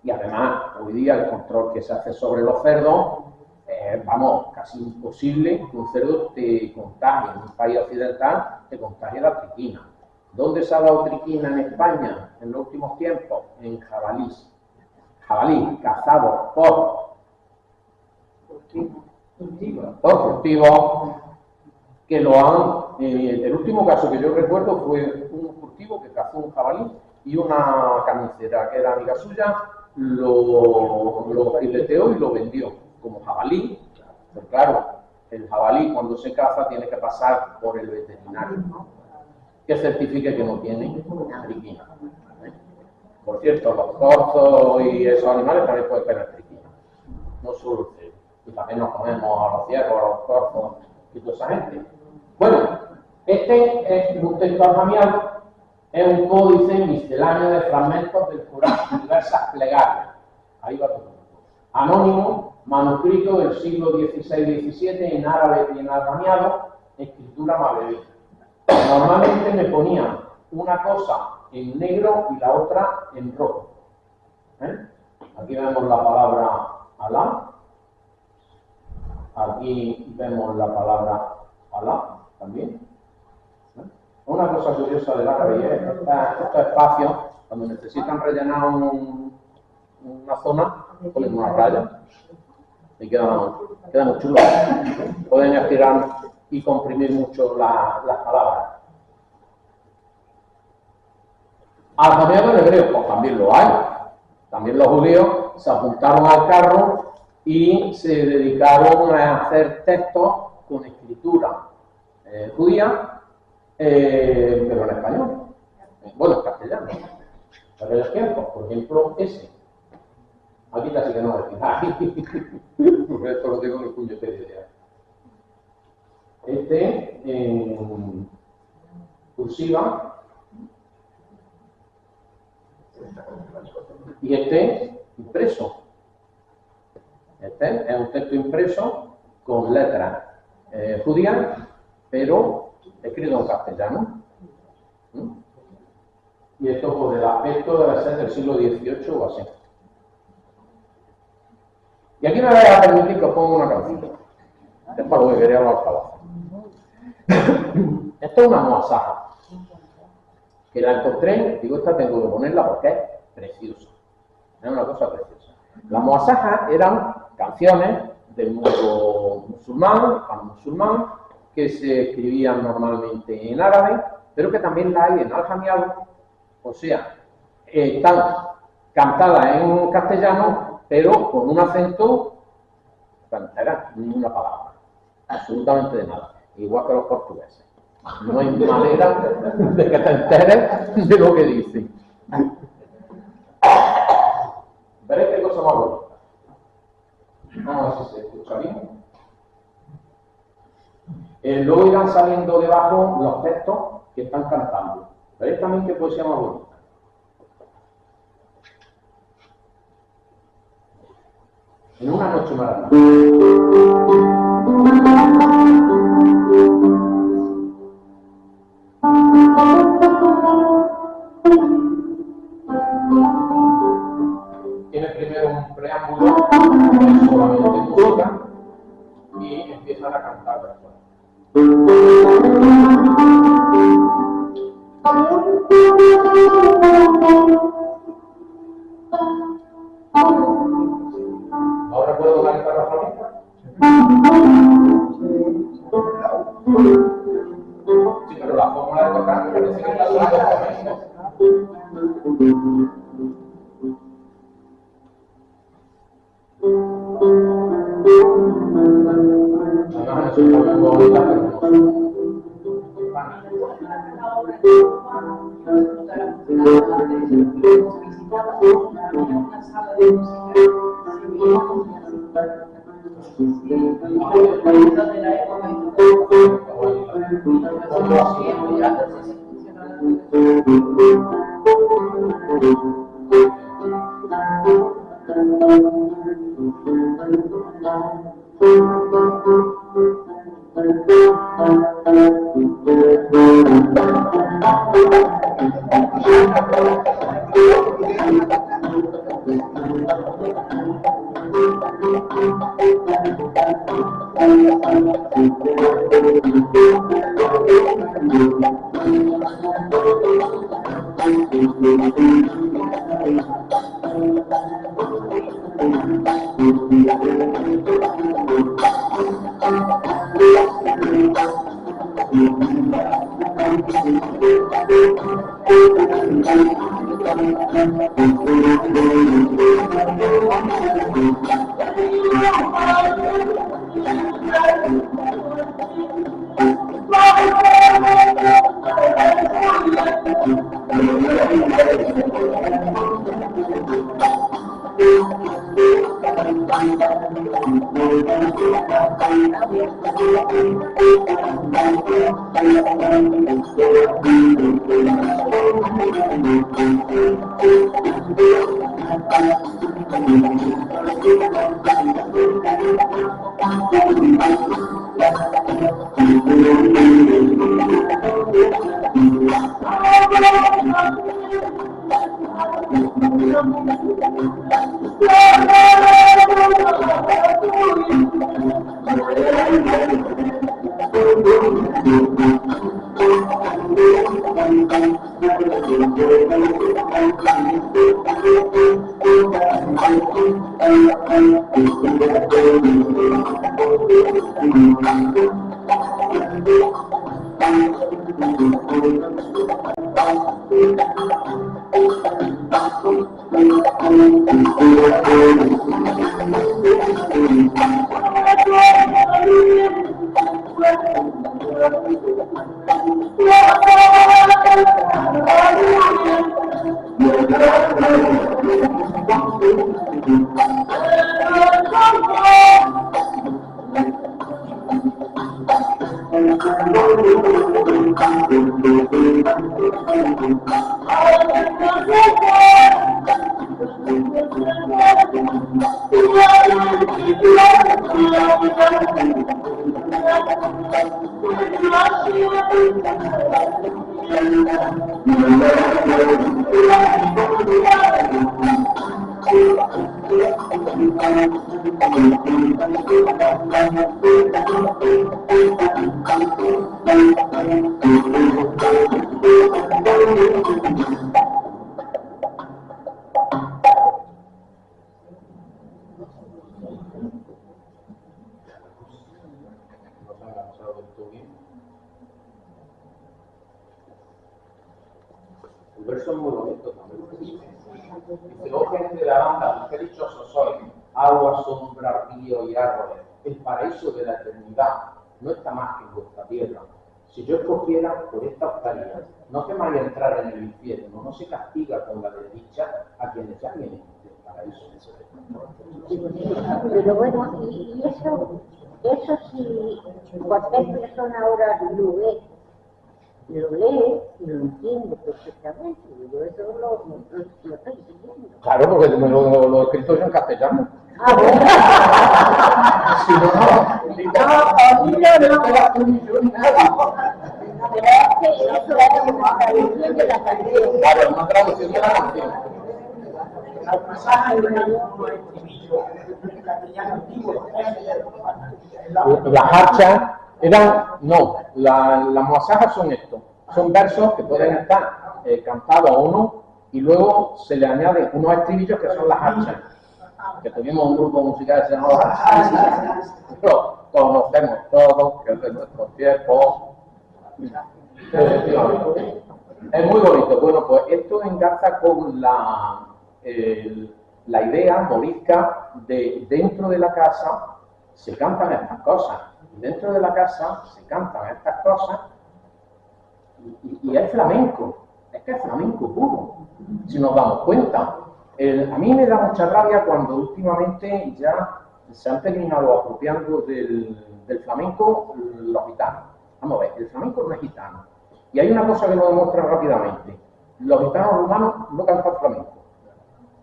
Y además, hoy día el control que se hace sobre los cerdos es, vamos, casi imposible que un cerdo te contagie. En un país occidental te contagie la triquina. ¿Dónde se ha dado triquina en España en los últimos tiempos? En jabalís. Jabalí cazado por furtivos que lo han... el último caso que yo recuerdo fue un furtivo que cazó un jabalí y una carnicera que era amiga suya lo fileteó y lo vendió como jabalí. Pero claro, el jabalí cuando se caza tiene que pasar por el veterinario que certifique que no tiene triquina. Por cierto, los corzos y esos animales también pueden tener triquina, no solo el cerdo. Y también nos comemos a los ciervos, a los corzos y toda esa gente. Bueno, este es un texto almamial, es un códice misceláneo de fragmentos del Corán, diversas plegarias. Ahí va todo. Anónimo, manuscrito del siglo XVI-XVII en árabe y en arramiado, escritura mabedí. Normalmente me ponía una cosa en negro y la otra en rojo. Aquí vemos la palabra Alá. Aquí vemos la palabra Alá también. Una cosa curiosa del árabe es estos espacios, cuando necesitan rellenar una zona, ponen una raya y queda muy chulo. Pueden estirar y comprimir mucho las palabras. Aljameado en hebreo, pues también lo hay. También los judíos se apuntaron al carro y se dedicaron a hacer textos con escritura judía, pero en español. Bueno, en castellano. En aquellos tiempos, por ejemplo, ese. Aquí casi que no decir. Porque esto lo tengo en el puñetero de idea. Este en cursiva. Y este impreso. Este es un texto impreso con letras judías, pero escrito en castellano. Y esto por el aspecto debe ser del siglo XVIII o así. Y aquí me voy a permitir que os ponga una canción. Es para lo que quería los alcalazos. Esto es una muasaja. Que la encontré, digo, esta tengo que ponerla porque es preciosa. Es una cosa preciosa. Las muasajas eran canciones del mundo musulmán, al musulmán, que se escribían normalmente en árabe, pero que también la hay en aljamiado, o sea, están cantadas en castellano, pero con un acento entera, ni una palabra, absolutamente de nada, igual que los portugueses. No hay manera de que te enteres de lo que dicen. Veréis qué cosa más bonita. Vamos a ver si se escucha bien. Luego irán saliendo debajo los textos que están cantando. Veréis también qué poesía más bonita. En una noche maravillosa. Tiene primero un preámbulo, solamente música, y empiezan a cantar después. ¿Ahora puedo tocar guitarra flamenca? Sí, pero la forma de tocar parece que está sonando flamenco. Además, es una muy bonita, pero no. El verso es muy bonito también. Dice, oh gente de la banda, qué dichosos sois, agua, sombra, río y árboles, el paraíso de la eternidad no está más que en vuestra tierra. Si yo escogiera por esta hostaría, no temáis entrar en el infierno, no se castiga con la desdicha a quienes ya vienen del paraíso. Pero bueno, y eso si cualquier persona ahora lo lee y lo entiende perfectamente. Yo eso lo estoy entendiendo. Claro, porque lo he escrito yo en castellano. Ah, bueno. Si Pero es que eso es una traducción de la canción. Claro, una traducción de la canción. Al pasaje de un estribillo en castellano antiguo, Las harchas eran, no, las muasajas son estos, son versos que pueden estar cantados a uno y luego se le añaden unos estribillos que son las harchas, que tuvimos un grupo musical que se llamaba Harchas, pero conocemos todos, que es de nuestros tiempos. Es muy bonito. Bueno, pues esto engarza con la idea morisca de dentro de la casa se cantan estas cosas. Dentro de la casa se cantan estas cosas y es flamenco. Es que es flamenco puro, si nos damos cuenta. A mí me da mucha rabia cuando últimamente ya se han terminado apropiando del flamenco los gitanos. Vamos a ver, el flamenco no es gitano. Y hay una cosa que lo demuestra rápidamente. Los gitanos rumanos no cantan flamenco.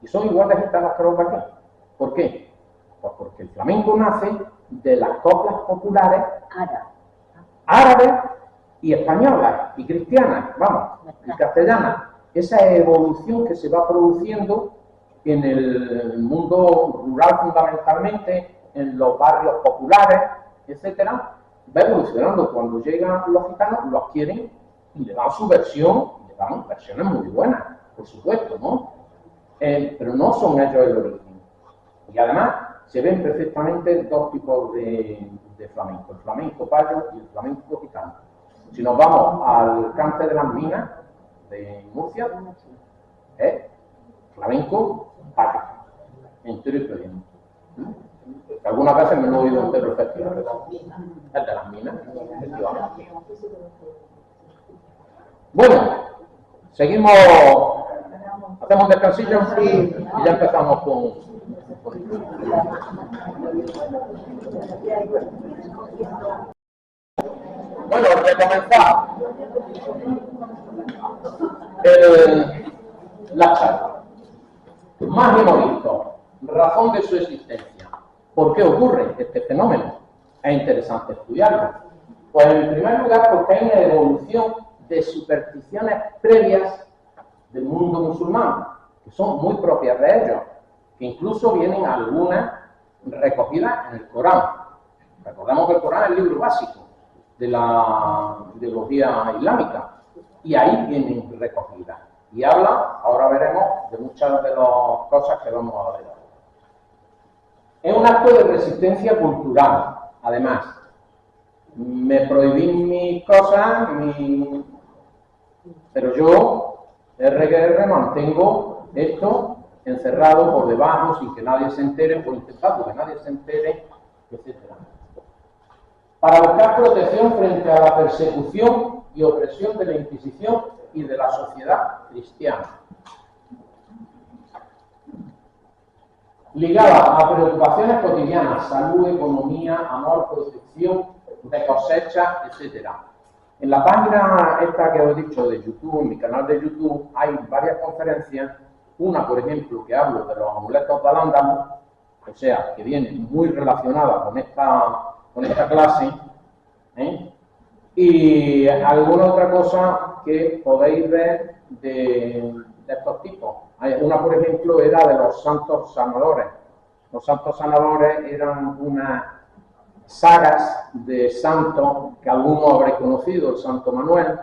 Y son igual de gitanos que los de aquí. ¿Por qué? Pues porque el flamenco nace de las coplas populares árabes y españolas y cristianas, vamos, y castellanas. Esa evolución que se va produciendo en el mundo rural fundamentalmente, en los barrios populares, etcétera, va evolucionando. Cuando llegan los gitanos, lo adquieren y le dan su versión, y le dan versiones muy buenas, por supuesto, ¿no? Pero no son ellos el origen. Y además se ven perfectamente dos tipos de flamenco, el flamenco payo y el flamenco gitano. Si nos vamos al cante de las minas de Murcia, flamenco payo, entero y pleno. Algunas veces me lo he oído entero el festival, pero el de las minas, efectivamente. Bueno, seguimos, hacemos un descansillo y ya empezamos con... Bueno, recomenzar la charla. Más Moristo, razón de su existencia. ¿Por qué ocurre este fenómeno? Es interesante estudiarlo. Pues en primer lugar porque hay una evolución de supersticiones previas del mundo musulmán, que son muy propias de ellos, que incluso vienen algunas recogidas en el Corán. Recordemos que el Corán es el libro básico de la ideología islámica, y ahí vienen recogidas. Y habla, ahora veremos, de muchas de las cosas que vamos a ver. Es un acto de resistencia cultural, además. me prohibí mis cosas, pero yo, RQR, mantengo esto encerrado por debajo sin que nadie se entere, o intentando que nadie se entere, etc. Para buscar protección frente a la persecución y opresión de la Inquisición y de la sociedad cristiana. Ligada a preocupaciones cotidianas, salud, economía, amor, protección de cosecha, etc. En la página esta que os he dicho de YouTube, en mi canal de YouTube, hay varias conferencias. Una, por ejemplo, que hablo de los amuletos de Al-Ándalus, o sea, que viene muy relacionada con esta clase, y alguna otra cosa que podéis ver de estos tipos. Una, por ejemplo, era de los santos sanadores. Los santos sanadores eran unas sagas de santos que algunos habréis conocido, el Santo Manuel,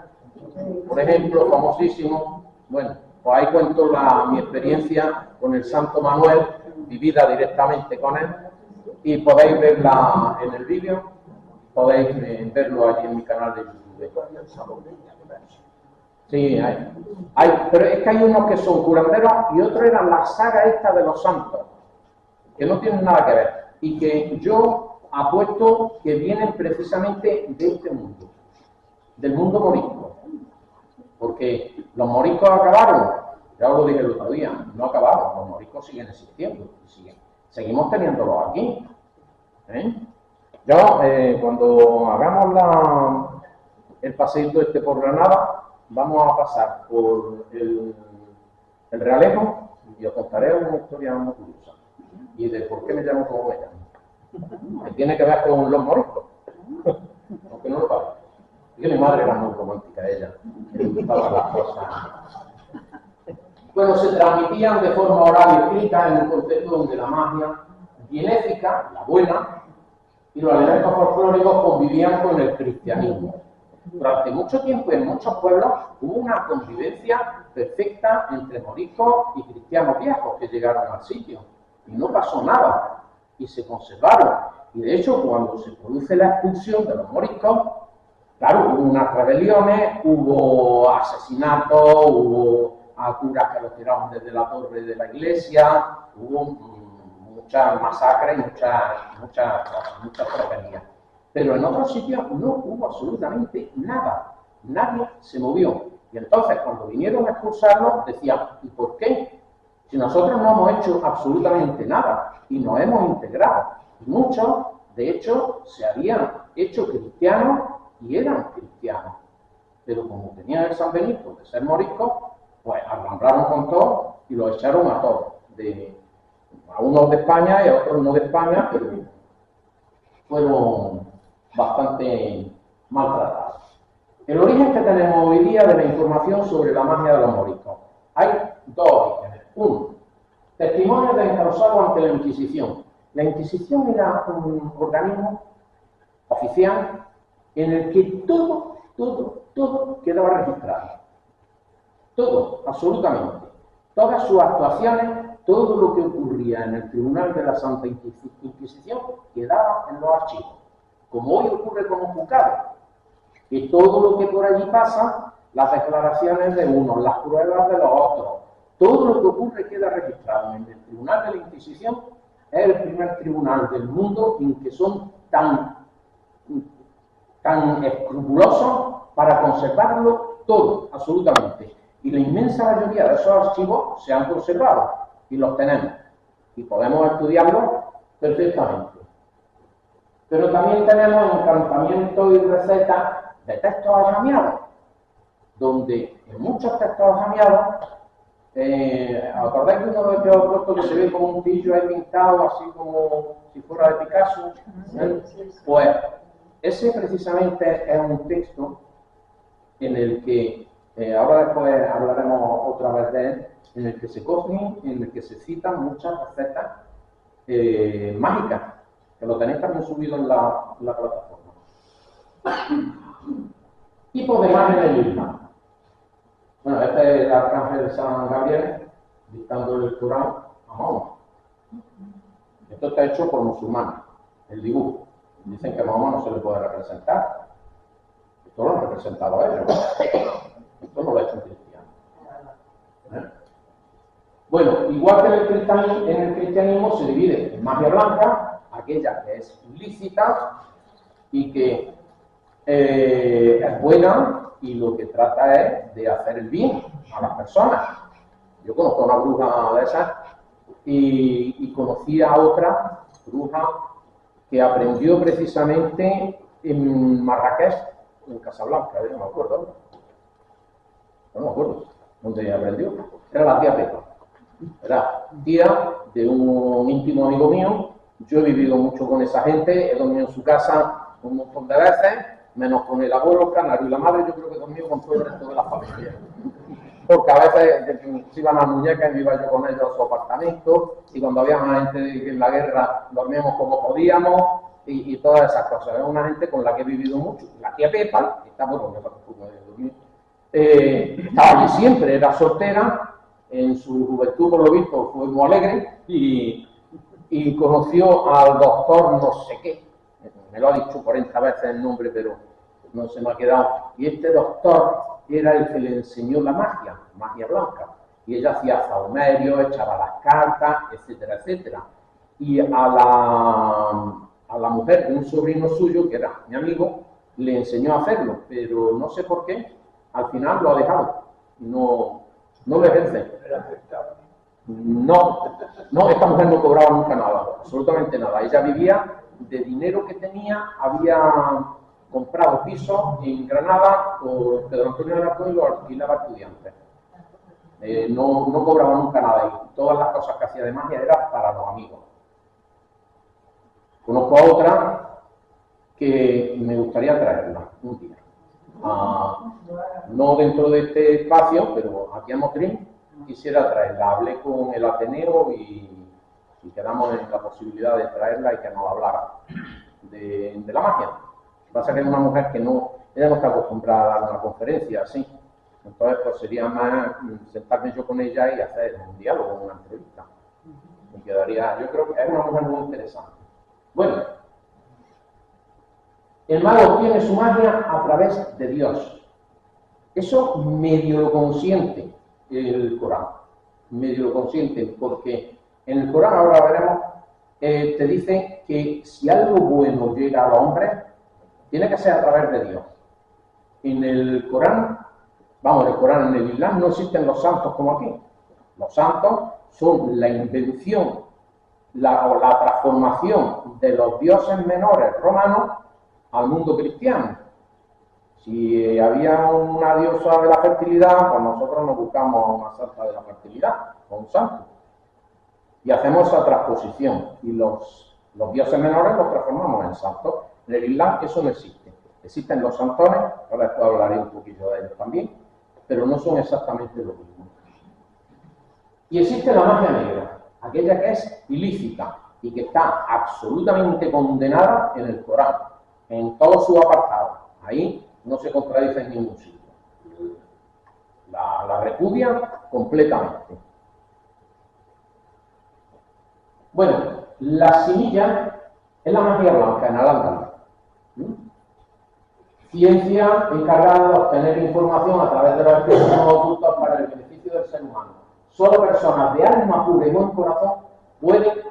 por ejemplo, famosísimo. Bueno, pues ahí cuento mi experiencia con el Santo Manuel, vivida directamente con él, y podéis verla en el vídeo, podéis verlo allí en mi canal de YouTube. Sí, pero es que hay unos que son curanderos y otros eran la saga esta de los santos, que no tienen nada que ver, y que yo apuesto que vienen precisamente de este mundo, del mundo morisco, porque los moriscos acabaron, ya os lo dije el otro día, no acabaron, los moriscos siguen existiendo, seguimos teniéndolos aquí. Yo, cuando hagamos el paseíto este por Granada, vamos a pasar por el Realejo y os contaré una historia muy curiosa, y de por qué me llamo como me llamo, que tiene que ver con los moriscos, aunque no lo parezca. Y que mi madre era muy romántica, ella, que le gustaban las cosas. Bueno, se transmitían de forma oral y escrita en un contexto donde la magia benéfica, la buena, y los elementos folclóricos convivían con el cristianismo. Durante mucho tiempo en muchos pueblos hubo una convivencia perfecta entre moriscos y cristianos viejos que llegaron al sitio. Y no pasó nada, y se conservaron. Y de hecho, cuando se produce la expulsión de los moriscos, claro, hubo unas rebeliones, hubo asesinatos, hubo a curas que los tiraron desde la torre de la iglesia, hubo muchas masacres, muchas tropelías. Pero en otros sitios no hubo absolutamente nada, nadie se movió. Y entonces, cuando vinieron a expulsarlos, decían, ¿y por qué? Si nosotros no hemos hecho absolutamente nada y nos hemos integrado. Y muchos, de hecho, se habían hecho cristianos y eran cristianos. Pero como tenían el San Benito de ser moriscos, pues arrambraron con todos y los echaron a todos. A unos de España y a otros no de España, pero fueron bastante maltratados. El origen que tenemos hoy día de la información sobre la magia de los moriscos. Hay dos orígenes. Uno, testimonios de encausados ante la Inquisición. La Inquisición era un organismo oficial en el que todo quedaba registrado. Todo, absolutamente. Todas sus actuaciones, todo lo que ocurría en el Tribunal de la Santa Inquisición quedaba en los archivos. Como hoy ocurre con un juzgado, que todo lo que por allí pasa, las declaraciones de unos, las pruebas de los otros, todo lo que ocurre queda registrado. En el Tribunal de la Inquisición es el primer tribunal del mundo en que son tan escrupulosos para conservarlo todo, absolutamente. Y la inmensa mayoría de esos archivos se han conservado y los tenemos. Y podemos estudiarlos perfectamente. Pero también tenemos encantamientos y recetas de textos ajamiados, donde en muchos textos ajamiados, ¿acordáis de uno de que os he puesto que se ve como un pillo ahí pintado, así como si fuera de Picasso? Pues ese precisamente es un texto en el que, ahora después hablaremos otra vez de él, en el que se cogen, en el que se citan muchas recetas mágicas, que lo tenéis también subido en la plataforma. Tipos de magia en el Islam. Bueno, este es el arcángel de San Gabriel, dictando el Corán a Mahoma. Esto está hecho por musulmanes, el dibujo. Dicen que a Mahoma no se le puede representar. Esto lo han representado a ellos. Esto no lo ha hecho un cristiano. Bueno, igual que en el cristianismo se divide en magia blanca, aquella que es ilícita y que es buena y lo que trata es de hacer el bien a las personas. Yo conozco a una bruja de esas y conocí a otra bruja que aprendió precisamente en Marrakech, en Casablanca, no me acuerdo. No me acuerdo dónde aprendió. Era la tía Pepa. Era tía de un íntimo amigo mío. Yo he vivido mucho con esa gente, he dormido en su casa un montón de veces, menos con el abuelo, el canario y la madre. Yo creo que he dormido con todo el resto de la familia. Porque a veces se iban las muñecas y me iba yo con ellos a su apartamento, y cuando había más gente en la guerra dormíamos como podíamos, y todas esas cosas. Es una gente con la que he vivido mucho. La tía Pepa, que está bueno, me parece de dormir, estaba allí siempre, era soltera, en su juventud, por lo visto, fue muy alegre, y conoció al doctor no sé qué, me lo ha dicho 40 veces el nombre, pero no se me ha quedado, y este doctor era el que le enseñó la magia blanca, y ella hacía saumerio, echaba las cartas, etcétera, etcétera, y a la mujer de un sobrino suyo, que era mi amigo, le enseñó a hacerlo, pero no sé por qué, al final lo ha dejado, no lo ejerce. No, esta mujer no cobraba nunca nada, absolutamente nada. Ella vivía de dinero que tenía, había comprado pisos en Granada por Pedro Antonio de Arco y lo alquilaba a estudiantes. No cobraba nunca nada y todas las cosas que hacía de magia eran para los amigos. Conozco a otra que me gustaría traerla un día. No dentro de este espacio, pero aquí a Motril quisiera traerla. Hablé con el Ateneo y quedamos en la posibilidad de traerla y que nos hablara de la magia. Lo que pasa es que es una mujer que ella no está acostumbrada a dar una conferencia así. Entonces, pues sería más sentarme yo con ella y hacer un diálogo, una entrevista. Me quedaría, yo creo que es una mujer muy interesante. Bueno, el mago obtiene su magia a través de Dios. Eso medio lo consiente el Corán. Medio lo consiente, porque en el Corán, ahora veremos, te dice que si algo bueno llega al hombre, tiene que ser a través de Dios. En el Corán, en el Islam no existen los santos como aquí. Los santos son la invención, la transformación de los dioses menores romanos al mundo cristiano. Si había una diosa de la fertilidad, pues nosotros nos buscamos a una santa de la fertilidad, o un santo. Y hacemos esa transposición. Y los dioses menores los transformamos en santos. En el Islam eso no existe. Existen los santones, ahora después hablaré un poquillo de ellos también, pero no son exactamente lo mismo. Y existe la magia negra, aquella que es ilícita y que está absolutamente condenada en el Corán, en todos sus apartados. Ahí no se contradice en ningún sitio. La repudia completamente. Bueno, la semilla es la magia blanca en Al-Ándalus. Ciencia encargada de obtener información a través de los espíritus ocultos para el beneficio del ser humano. Solo personas de alma pura y buen corazón pueden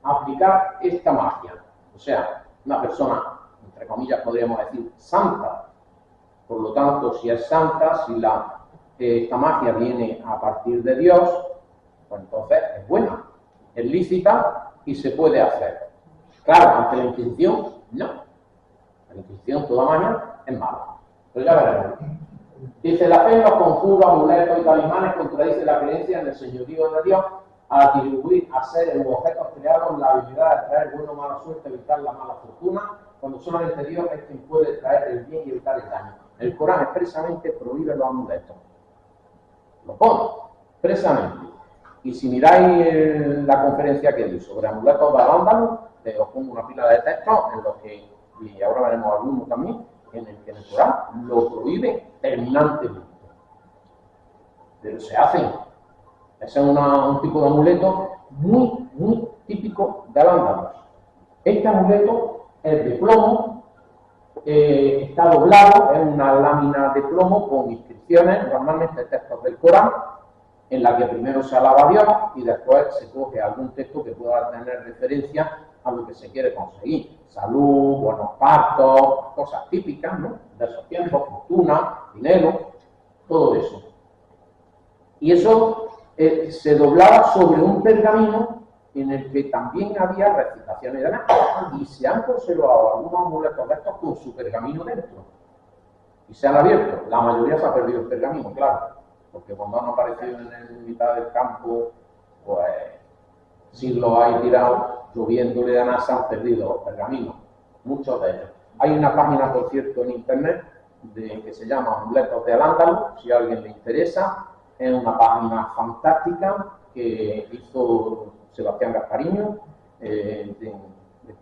aplicar esta magia. O sea, una persona, entre comillas, podríamos decir, santa. Por lo tanto, si es santa, si esta magia viene a partir de Dios, pues entonces es buena, es lícita y se puede hacer. Claro, ante la Inquisición, no. La Inquisición, toda magia, es mala. Pero ya veremos. Dice, la fe en los conjuros, amuletos y talismanes contradice la creencia en el señorío de Dios al atribuir a seres u objetos creados la habilidad de traer buena o mala suerte, evitar la mala fortuna, cuando solamente Dios es quien puede traer el bien y evitar el daño. El Corán expresamente prohíbe los amuletos. Lo pone, expresamente. Y si miráis la conferencia que di sobre amuletos de Al-Ándalus, os pongo una pila de textos en los que, y ahora veremos algunos también, en el que el Corán lo prohíbe terminantemente. Pero se hacen. Ese es un tipo de amuleto muy, muy típico de Al-Ándalus. Este amuleto es de plomo, está doblado, es una lámina de plomo con inscripciones, normalmente textos del Corán, en la que primero se alaba a Dios y después se coge algún texto que pueda tener referencia a lo que se quiere conseguir. Salud, buenos partos, cosas típicas, ¿no?, de esos tiempos, fortuna, dinero, todo eso. Y eso se doblaba sobre un pergamino en el que también había recitaciones de nada. Y se han conservado algunos amuletos de estos con su pergamino dentro. Y se han abierto. La mayoría se ha perdido el pergamino, claro. Porque cuando han aparecido en la mitad del campo, pues siglos hay tirados, lloviéndole de nada, se han perdido los pergaminos. Muchos de ellos. Hay una página, por cierto, en internet que se llama Amuletos de Al-Ándalus, si a alguien le interesa. Es una página fantástica que hizo Sebastián Gaspariño, el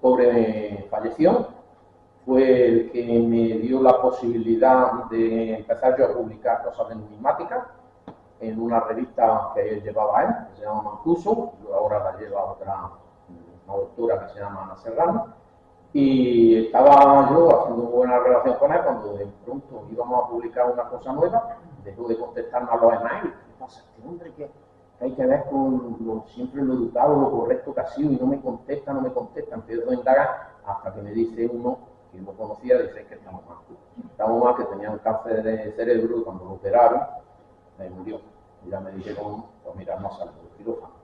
pobre falleció, fue el que me dio la posibilidad de empezar yo a publicar cosas de numismática en una revista que llevaba él, que se llama Mancuso, ahora la lleva otra, una doctora que se llama Ana Serrano, y estaba yo haciendo una buena relación con él cuando de pronto íbamos a publicar una cosa nueva, dejó de contestarme a los emails. ¿Qué pasa? Este hombre que hay que ver con siempre lo educado, lo correcto que ha sido, y no me contesta. Empiezo a indagar hasta que me dice uno que lo conocía, dice que estamos mal, que tenía un cáncer de cerebro y cuando lo operaron, murió. Y ya me dijeron, pues mira, no salió del quirófano.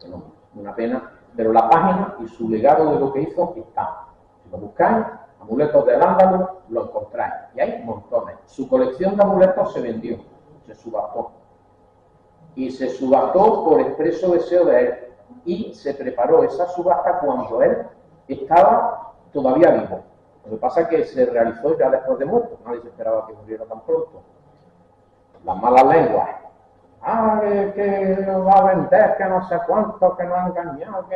No, una pena, pero la página y su legado de lo que hizo está. Si lo buscáis, Amuletos de Al-Ándalus, lo encontráis. Y hay montones. Su colección de amuletos se vendió, se subastó. Y se subastó por expreso deseo de él. Y se preparó esa subasta cuando él estaba todavía vivo. Lo que pasa es que se realizó ya después de muerto. Nadie se esperaba que muriera tan pronto. Las malas lenguas. Que nos va a vender, que no sé cuánto, que nos ha engañado,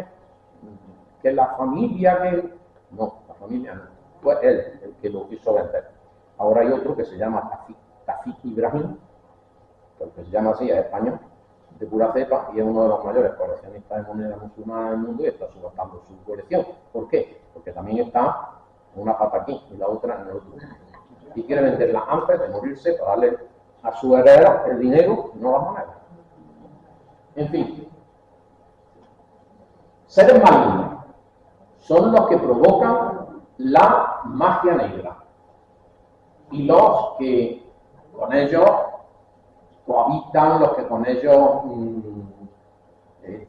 que la familia, que... No, la familia no. Fue él el que lo quiso vender. Ahora hay otro que se llama Tafik Ibrahim, que se llama así, es español, de pura cepa, y es uno de los mayores coleccionistas de monedas musulmanas del mundo y está subastando su colección. ¿Por qué? Porque también está una pata aquí y la otra en el otro. Y quiere venderla antes de morirse para darle a su heredero el dinero y no las monedas. En fin, seres malignos son los que provocan la magia negra y los que con ellos cohabitan, los que con ellos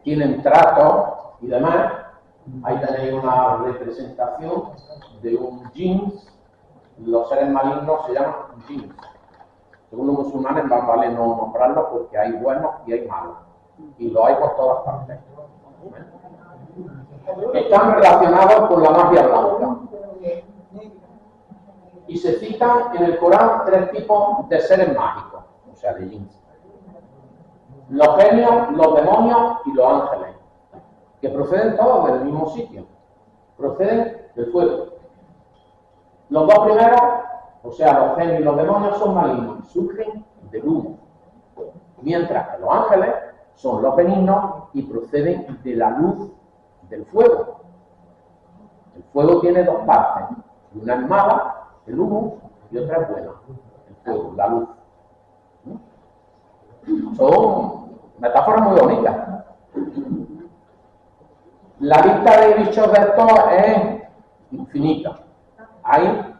tienen trato y demás. Ahí tenéis una representación de un jinns. Los seres malignos se llaman jinns. Según los musulmanes, más vale no nombrarlos porque hay buenos y hay malos. Y lo hay por todas partes. Están relacionados con la magia blanca. Y se citan en el Corán 3 tipos de seres mágicos, o sea, de jinns. Los genios, los demonios y los ángeles, que proceden todos del mismo sitio. Proceden del fuego. Los dos primeros, o sea, los genios y los demonios, son malignos y surgen del humo. Mientras que los ángeles son los benignos y proceden de la luz del fuego. El fuego tiene dos partes. Una es mala, el humo, y otra es buena, el fuego, la luz. Son metáforas muy bonitas. La lista de bichos de estos es infinita. Hay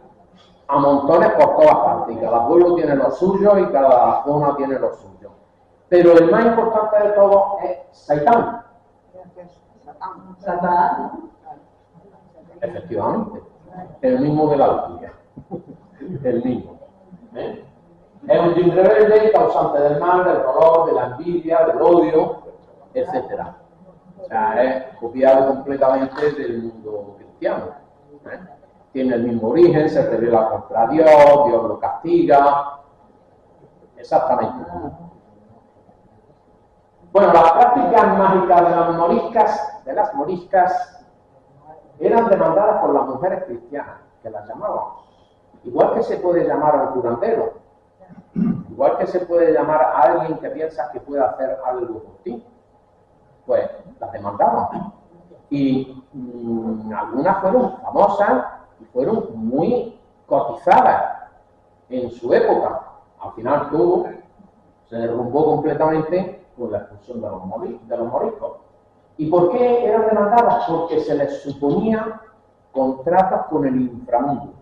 a montones por todas partes, y cada pueblo tiene lo suyo y cada zona tiene lo suyo. Pero el más importante de todos es Satán. Satán. Efectivamente, el mismo de la Biblia. El mismo. Es un jin rebelde, causante del mal, del dolor, de la envidia, del odio, etc. O sea, es copiado completamente del mundo cristiano. Tiene el mismo origen, se revela contra Dios, Dios lo castiga. Exactamente. Bueno, las prácticas mágicas de las moriscas eran demandadas por las mujeres cristianas, que las llamaban. Igual que se puede llamar a un curandero, igual que se puede llamar a alguien que piensas que puede hacer algo por ti, pues las demandaban. Y algunas fueron famosas y fueron muy cotizadas en su época. Al final todo se derrumbó completamente con la expulsión de los moriscos. ¿Y por qué eran demandadas? Porque se les suponía contratos con el inframundo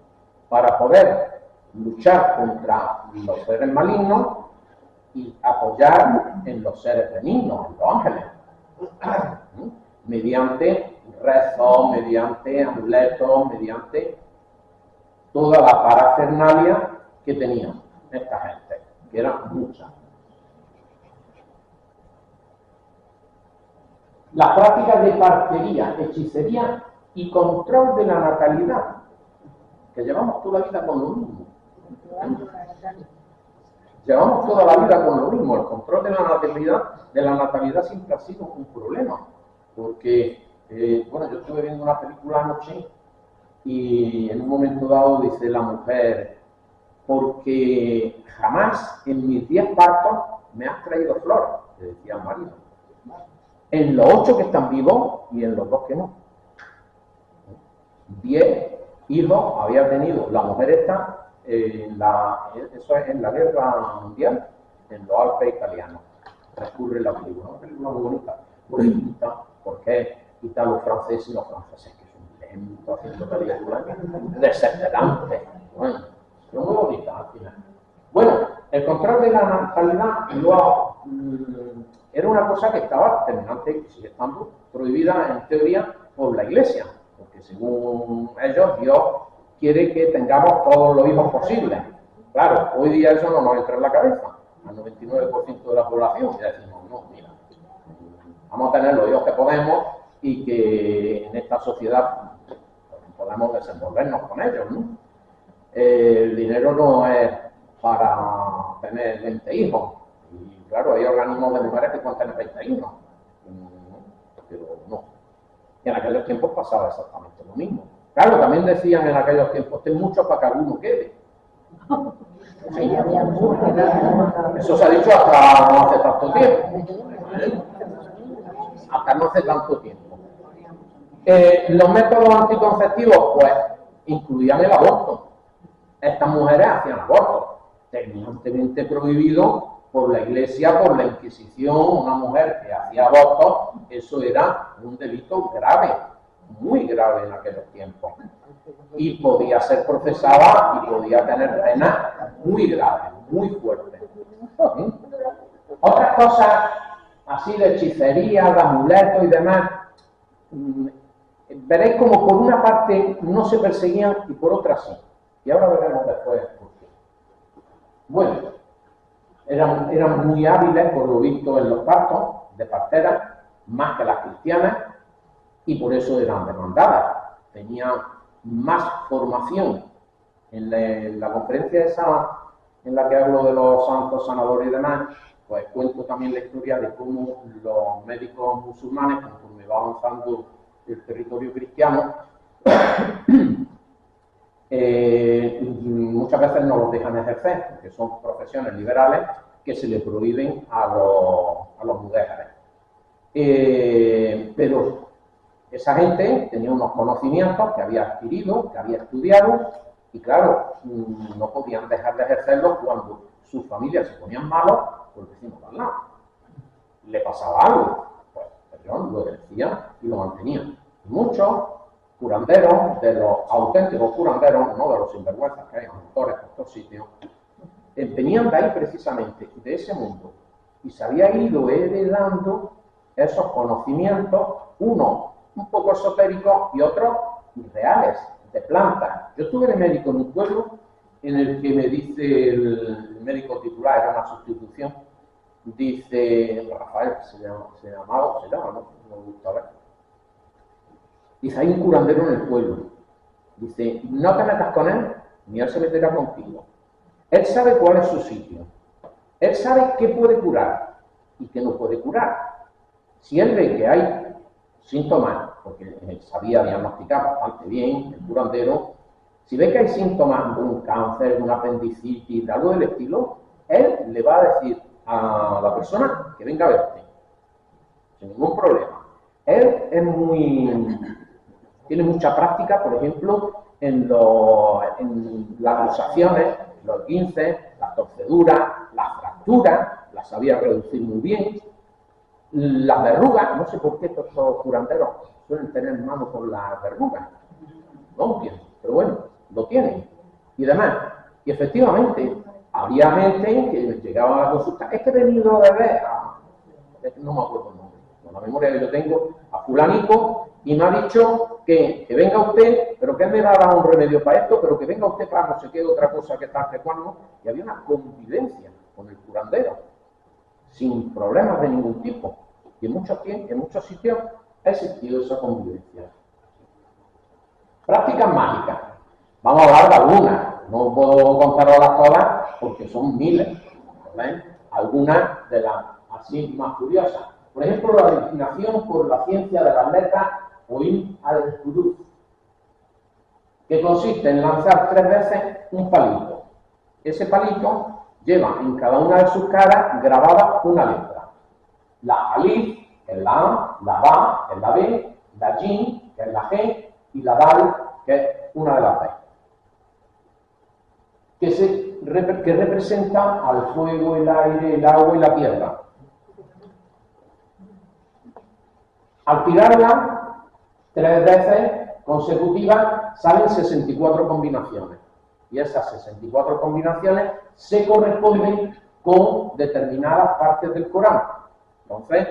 para poder luchar contra los seres malignos y apoyar en los seres benignos, en los ángeles, mediante rezos, mediante amuletos, mediante toda la parafernalia que tenían esta gente, que eran muchas. Las prácticas de partería, hechicería y control de la natalidad, que llevamos toda la vida con lo mismo. Llevamos toda la vida con lo mismo. El control de la natalidad siempre ha sido un problema, porque, bueno, yo estuve viendo una película anoche y en un momento dado dice la mujer, porque jamás en mis 10 partos me has traído flores, le decía al marido. En los 8 que están vivos y en los 2 que no. 10 hijos había tenido la mujer esta, eso es en la guerra mundial, en los Alpes italianos. Transcurre la película, una película muy bonita, muy bonita, porque italo-franceses y los franceses que son lentos haciendo películas, desesperantes, bueno, pero muy bonita al final. Bueno, el control de la natalidad era una cosa que estaba terminante, que sigue estando prohibida en teoría por la Iglesia, porque según ellos Dios quiere que tengamos todos los hijos posibles. Claro, hoy día eso no nos entra en la cabeza, al 99% de la población, y decimos, no, mira, vamos a tener los hijos que podemos y que en esta sociedad podemos desenvolvernos con ellos, ¿no? El dinero no es para tener 20 hijos. Y claro, hay organismos de mujeres que pueden tener 20 hijos. Pero no. Y en aquellos tiempos pasaba exactamente lo mismo. Claro, también decían en aquellos tiempos, ten mucho para que alguno quede. Eso se ha dicho hasta no hace tanto tiempo. Hasta no hace tanto tiempo. Los métodos anticonceptivos, pues, incluían el aborto. Estas mujeres hacían abortos, terminantemente prohibido por la Iglesia, por la Inquisición. Una mujer que hacía abortos, eso era un delito grave, muy grave en aquellos tiempos. Y podía ser procesada y podía tener penas muy graves, muy fuertes. Otras cosas así de hechicería, de amuletos y demás, veréis como por una parte no se perseguían y por otra sí. Y ahora veremos después por qué. Bueno, eran muy hábiles, por lo visto, en los partos de parteras, más que las cristianas, y por eso eran demandadas. Tenían más formación. En la conferencia esa en la que hablo de los santos sanadores y demás, pues cuento también la historia de cómo los médicos musulmanes, conforme va avanzando el territorio cristiano, muchas veces no los dejan ejercer, porque son profesiones liberales que se le prohíben a los mudéjares. Pero esa gente tenía unos conocimientos que había adquirido, que había estudiado, y claro, no podían dejar de ejercerlos cuando sus familias se ponían malos por el vecino de al lado. Le pasaba algo, pues ellos lo ejercían y lo mantenían. Y muchos curanderos, de los auténticos curanderos, no de los sinvergüenzas que hay autores por estos sitios, venían de ahí precisamente, de ese mundo, y se había ido heredando esos conocimientos, unos un poco esotéricos y otros irreales, de plantas. Yo estuve de médico en un pueblo en el que me dice el médico titular, era una sustitución, dice, Rafael, se llama, no me gusta ver. Dice, hay un curandero en el pueblo. Dice, no te metas con él, ni él se meterá contigo. Él sabe cuál es su sitio. Él sabe qué puede curar y qué no puede curar. Si él ve que hay síntomas, porque él sabía diagnosticar bastante bien, el curandero, si ve que hay síntomas de un cáncer, de una apendicitis, de algo del estilo, él le va a decir a la persona que venga a verte, sin ningún problema. Él tiene mucha práctica, por ejemplo, en las luxaciones, los esguinces, las torceduras, las fracturas, las sabía reducir muy bien. Las verrugas, no sé por qué estos curanderos suelen tener mano con las verrugas, no entiendo, pero bueno, lo tienen. Y demás. Y efectivamente, había gente que llegaba a la consulta, es que he venido de ver no me acuerdo el nombre, con la memoria que yo tengo, a fulanico, y me ha dicho que venga usted, pero que él me va a dar un remedio para esto, pero que venga usted para no sé qué otra cosa que tal, que cuando, y había una convivencia con el curandero, sin problemas de ningún tipo. Y en muchos sitios ha existido esa convivencia. Prácticas mágicas. Vamos a hablar de algunas. No puedo contarlas todas porque son miles. ¿Ven? Algunas de las así más curiosas. Por ejemplo, la adivinación por la ciencia de las letras o in al-huruf, que consiste en lanzar 3 veces un palito. Ese palito lleva en cada una de sus caras grabada una letra. La alif, que es la A, la ba, que es la B, la jim, que es la G, y la dal, que es una de las B. Que representa al fuego, el aire, el agua y la tierra. Al tirarla 3 veces consecutivas salen 64 combinaciones. Y esas 64 combinaciones se corresponden con determinadas partes del Corán. Entonces,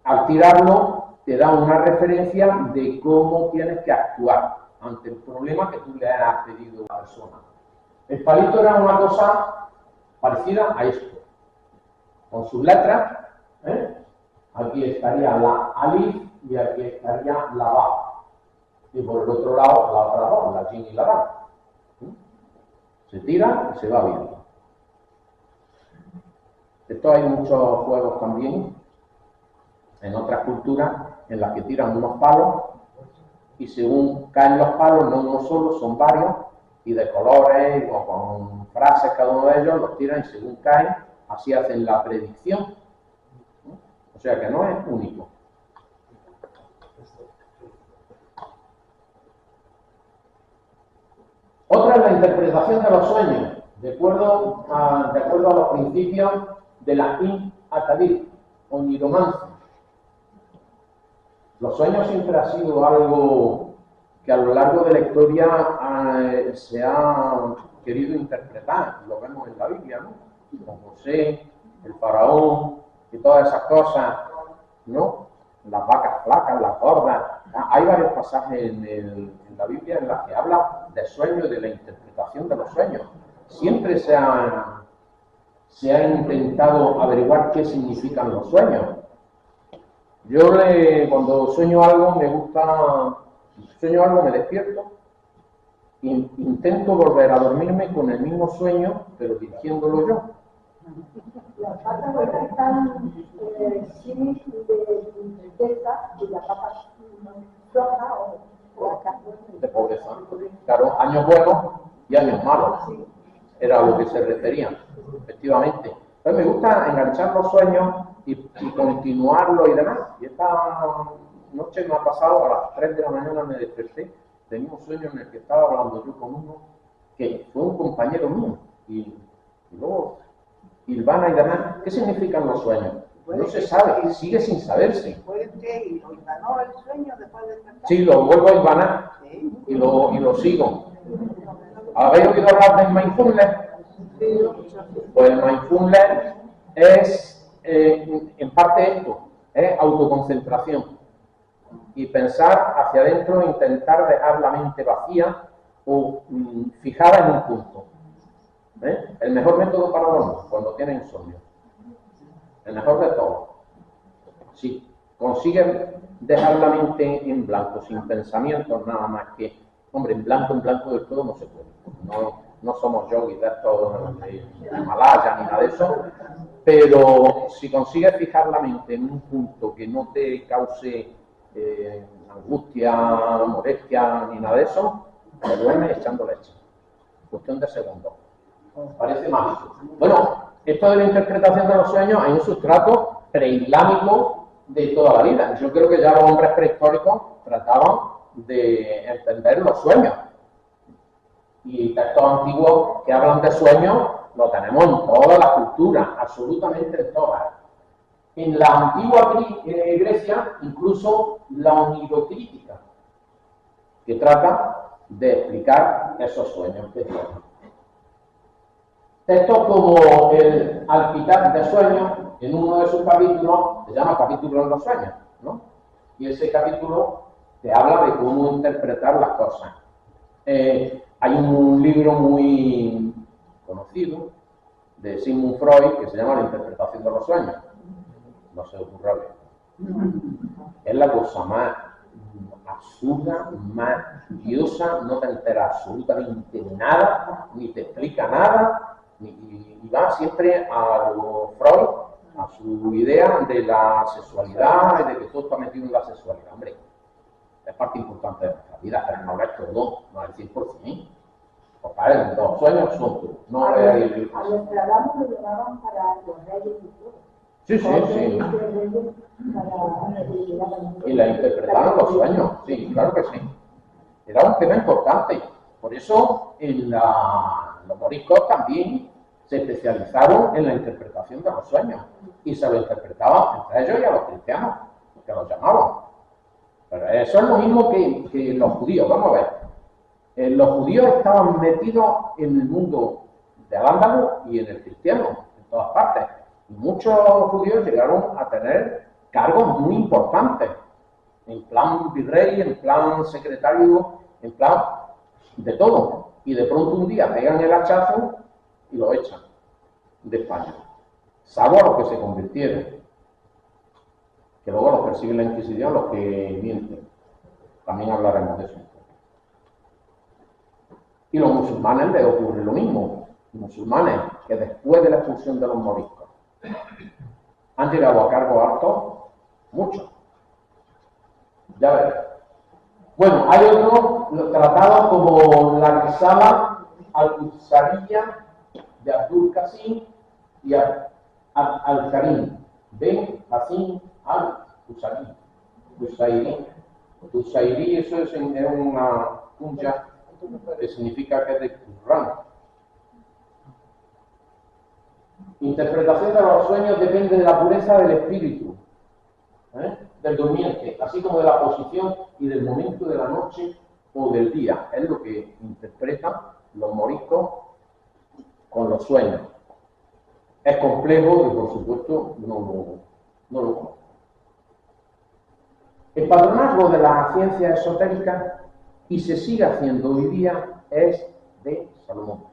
al tirarlo te da una referencia de cómo tienes que actuar ante el problema que tú le has pedido a la persona. El palito era una cosa parecida a esto, con sus letras. Aquí estaría la alif y aquí estaría la ba. Y por el otro lado, la otra dos, la jin y la dal. Se tira y se va viendo. Esto hay muchos juegos también en otras culturas en las que tiran unos palos y según caen los palos, no uno solo, son varios y de colores o con frases cada uno de ellos, los tiran y según caen, así hacen la predicción. O sea que no es único. Otra es la interpretación de los sueños, de acuerdo a los principios de la in-atadid, o niromancia. Los sueños siempre ha sido algo que a lo largo de la historia se ha querido interpretar. Lo vemos en la Biblia, ¿no? Con José, el faraón y todas esas cosas, ¿no? Las vacas flacas, las gordas. Hay varios pasajes en la Biblia en los que habla de sueños y de la interpretación de los sueños. Siempre se ha intentado averiguar qué significan los sueños. Yo cuando sueño algo me despierto e intento volver a dormirme con el mismo sueño, pero dirigiéndolo yo. Las patas están sin de tristeza y la pata floja o de pobreza. Claro, años buenos y años malos. Era a lo que se referían, efectivamente. Entonces me gusta enganchar los sueños y continuarlos y demás. Y esta noche me ha pasado, a las 3 de la mañana me desperté, tenía un sueño en el que estaba hablando yo con uno que fue un compañero mío. Y luego, Ilvana y demás, ¿qué significan los sueños? No se sabe, sigue sin saberse. ¿Puede usted y lo hilvanó el sueño después de despertar? Sí, lo vuelvo a hilvanar y lo sigo. ¿Habéis oído hablar del mindfulness? Pues el mindfulness es, en parte esto, es autoconcentración. Y pensar hacia adentro, intentar dejar la mente vacía o fijada en un punto. El mejor método para dormir, cuando tienen insomnio. El mejor de todos. Si consiguen dejar la mente en blanco, sin pensamientos nada más que, hombre, en blanco del todo no se puede. No somos yogis de estos de Himalaya ni nada de eso, pero si consigues fijar la mente en un punto que no te cause angustia, molestia ni nada de eso, te duermes echando leche. Cuestión de segundos. Parece mágico. Bueno, esto de la interpretación de los sueños hay un sustrato preislámico de toda la vida. Yo creo que ya los hombres prehistóricos trataban de entender los sueños. Y textos antiguos que hablan de sueños lo tenemos en todas las culturas, absolutamente en todas. En la antigua Grecia, incluso la onirocrítica, que trata de explicar esos sueños que tienen. Textos como el Alquitab de Sueños, en uno de sus capítulos, se llama Capítulo de los Sueños, ¿no? Y ese capítulo te habla de cómo interpretar las cosas. Hay un libro muy conocido de Sigmund Freud que se llama La interpretación de los sueños. No se ocurra ver. Es la cosa más absurda, más diosa, no te enteras absolutamente de nada, ni te explica nada, y va siempre a lo Freud, a su idea de la sexualidad y de que todo está metido en la sexualidad. Hombre, es parte importante de nuestra vida, pero no es todo, no es el 100%. Pues para los sueños son tú, no es el... A los trabajos lo llevaban para los reyes y todo. Sí, sí, sí. Y la interpretaban los sueños, sí, claro que sí. Era un tema importante. Por eso los moriscos también se especializaron en la interpretación de los sueños. Y se lo interpretaban entre ellos y a los cristianos, que los llamaban. Pero eso es lo mismo que los judíos, vamos a ver. Los judíos estaban metidos en el mundo del Al-Ándalus y en el cristiano, en todas partes. Y muchos judíos llegaron a tener cargos muy importantes, en plan virrey, en plan secretario, en plan de todo. Y de pronto un día pegan el hachazo y lo echan de España. Salvo a los que se convirtieron, que luego los persigue la Inquisición, los que mienten. También hablaremos de eso. Y los musulmanes les ocurre lo mismo. Los musulmanes que después de la expulsión de los moriscos han llegado a cargos altos, muchos. Ya veréis. Bueno, hay otros tratados como la Risala al-Qusariyya de Abdul Qasim y al-Karim. Ben Qasim al-Qusayri. Qusayri, eso es una punja que significa que es de Qur'an. Interpretación de los sueños depende de la pureza del espíritu, del durmiente, así como de la posición y del momento de la noche o del día. Es lo que interpretan los moriscos con los sueños. Es complejo y, por supuesto, no lo conozco. El patronazgo de la ciencia esotérica, y se sigue haciendo hoy día, es de Salomón.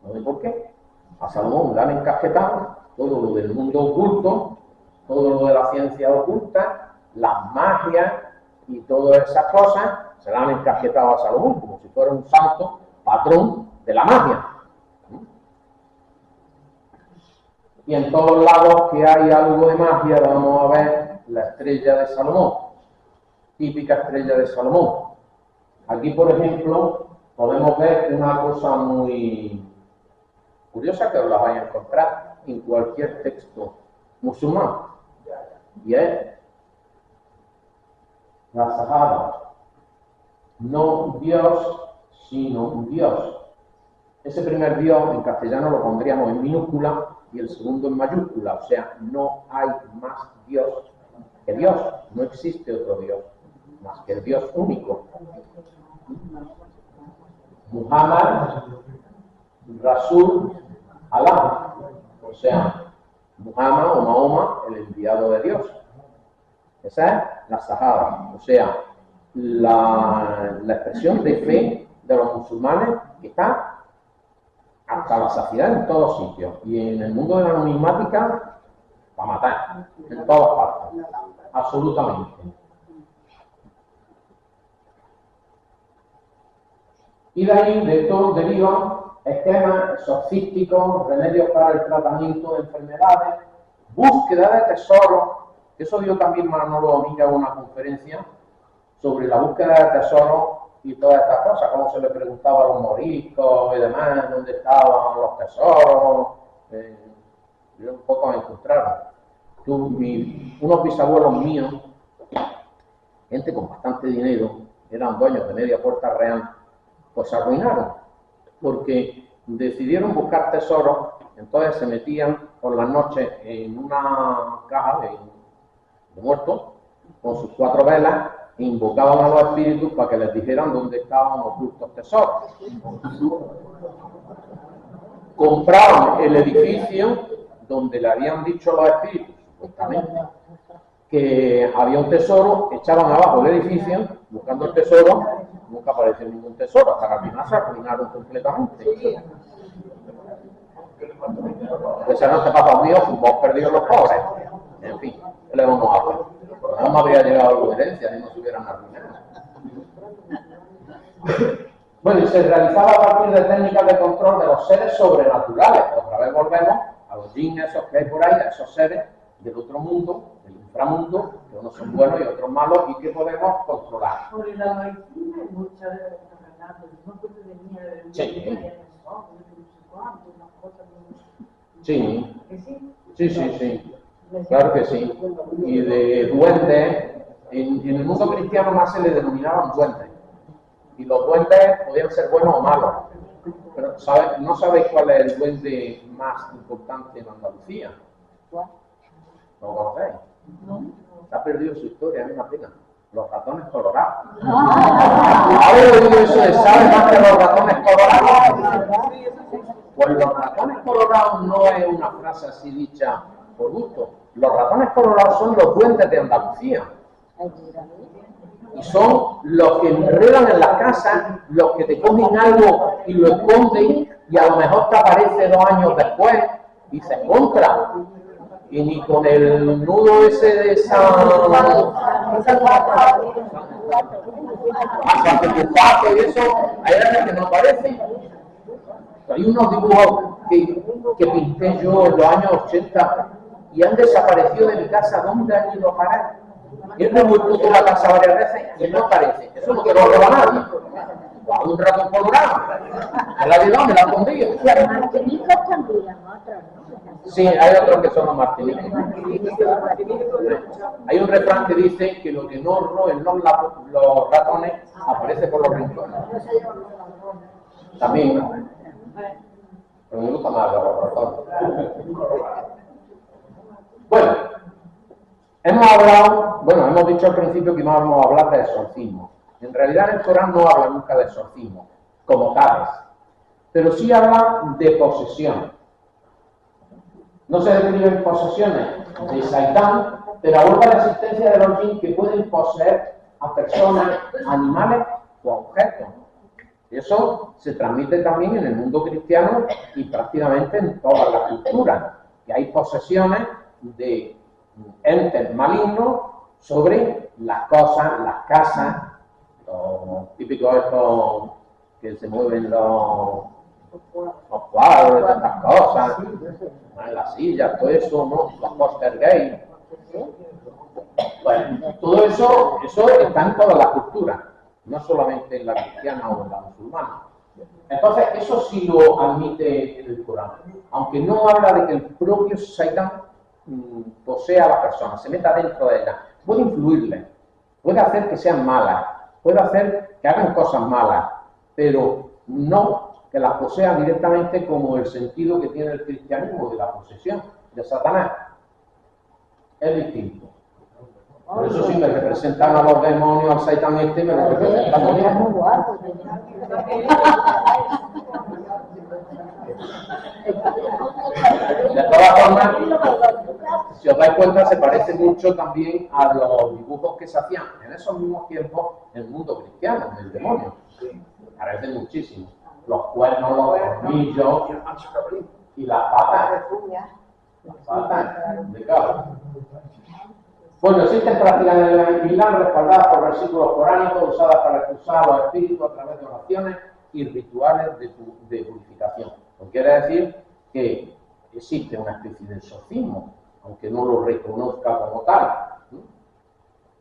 ¿No sé por qué? A Salomón le han encasquetado todo lo del mundo oculto, todo lo de la ciencia oculta, las magias y todas esas cosas, se le han encasquetado a Salomón como si fuera un santo patrón de la magia. Y en todos lados que hay algo de magia vamos a ver la estrella de Salomón, típica estrella de Salomón. Aquí, por ejemplo, podemos ver una cosa muy curiosa que os la vais a encontrar en cualquier texto musulmán, y es la Sahaba. No Dios, sino un Dios. Ese primer Dios en castellano lo pondríamos en minúscula y el segundo en mayúscula, o sea, no hay más Dios que Dios, no existe otro Dios más que el Dios único. Muhammad, Rasul, Alá, o sea, Muhammad o Mahoma, el enviado de Dios. Esa es la Sahaba, o sea, la expresión de fe de los musulmanes que está hasta la saciedad en todos sitios. Y en el mundo de la numismática, para matar, en todas partes, absolutamente. Y de ahí, de esto derivan esquemas exorcísticos, remedios para el tratamiento de enfermedades, búsqueda de tesoros. Eso dio también Manolo Domínguez en una conferencia sobre la búsqueda de tesoros y todas estas cosas, como se le preguntaba a los moriscos y demás, dónde estaban los tesoros, y un poco me encontraron. Unos bisabuelos míos, gente con bastante dinero, eran dueños de media puerta real, pues se arruinaron, porque decidieron buscar tesoros, entonces se metían por las noches en una caja de muertos, con sus 4 velas, e invocaban a los espíritus para que les dijeran dónde estaban ocultos tesoros. Compraban el edificio donde le habían dicho los espíritus, supuestamente, que había un tesoro, echaban abajo el edificio, buscando el tesoro, nunca apareció ningún tesoro, hasta que al final se arruinaron completamente. Esa no te pasa mío, vos perdidos los pobres. En fin, ¿qué le vamos a hacer? Por lo menos me habría llegado alguna herencia y no se hubieran arruinado. Bueno, y se realizaba a partir de técnicas de control de los seres sobrenaturales. Otra vez volvemos a los jinns esos que hay por ahí, a esos seres del otro mundo, del inframundo, que unos son buenos y otros malos, y que podemos controlar. Sobre la medicina hay muchas relatos, no puede venir Sí. Sí. Claro que sí. Y de duendes, en el mundo cristiano más se le denominaban duendes. Y los duendes podían ser buenos o malos. Pero ¿no sabéis cuál es el duende más importante en Andalucía? ¿No lo conocéis? Se ha perdido su historia, es una pena. Los ratones colorados. ¿Habéis oído eso de sabe más que los ratones colorados? Pues los ratones colorados no es una frase así dicha por gusto. Los ratones colorados son los duendes de Andalucía. Y son los que enredan en la casa, los que te cogen algo y lo esconden, y a lo mejor te aparece 2 años después y se encuentra. Y ni con el nudo ese de esa... y eso, hay veces que no aparece. Hay unos dibujos que pinté yo en los años 80 y han desaparecido de mi casa. ¿Dónde han ido a parar? Yo me he vuelto a la casa varias veces y no aparece. Eso no te lo roba nadie. Un ratón colorado. Me la ha llevado, me la ha escondido. Y los martinicos también, otros, ¿no? Sí, hay otros que son los martinicos. Hay un refrán que dice que lo que no roben los ratones aparece por los rincones. También. Pero me gusta más los ratones. Bueno, hemos dicho al principio que íbamos a hablar de exorcismo. En realidad el Corán no habla nunca de exorcismo, como tales, pero sí habla de posesión. No se describen posesiones de Saitán, pero aborda la existencia de los jinn que pueden poseer a personas, animales o objetos. Eso se transmite también en el mundo cristiano y prácticamente en todas las culturas, que hay posesiones de entes malignos sobre las cosas, las casas, los típicos estos que se mueven los cuadros, estas cosas, las sillas, todo eso, ¿no? Los poltergeist. Bueno, todo eso está en todas las culturas, no solamente en la cristiana o en la musulmana. Entonces, eso sí lo admite el Corán, aunque no habla de que el propio Saitán posea a la persona, se meta dentro de ella, puede influirle, puede hacer que sean malas, puede hacer que hagan cosas malas, pero no que las posea directamente como el sentido que tiene el cristianismo de la posesión de Satanás. Es distinto. Por eso si me representan a los demonios, al Saitán me lo representan a mí. De todas formas, si os dais cuenta, se parece mucho también a los dibujos que se hacían en esos mismos tiempos en el mundo cristiano, del demonio. Parece muchísimo. Los cuernos, los tornillos y las patas. Las patas de cabra. Bueno, existen prácticas en el Islam respaldadas por versículos coránicos usadas para expulsar a los espíritus a través de oraciones y rituales de purificación. Lo que quiere decir que existe una especie de exorcismo, aunque no lo reconozca como tal.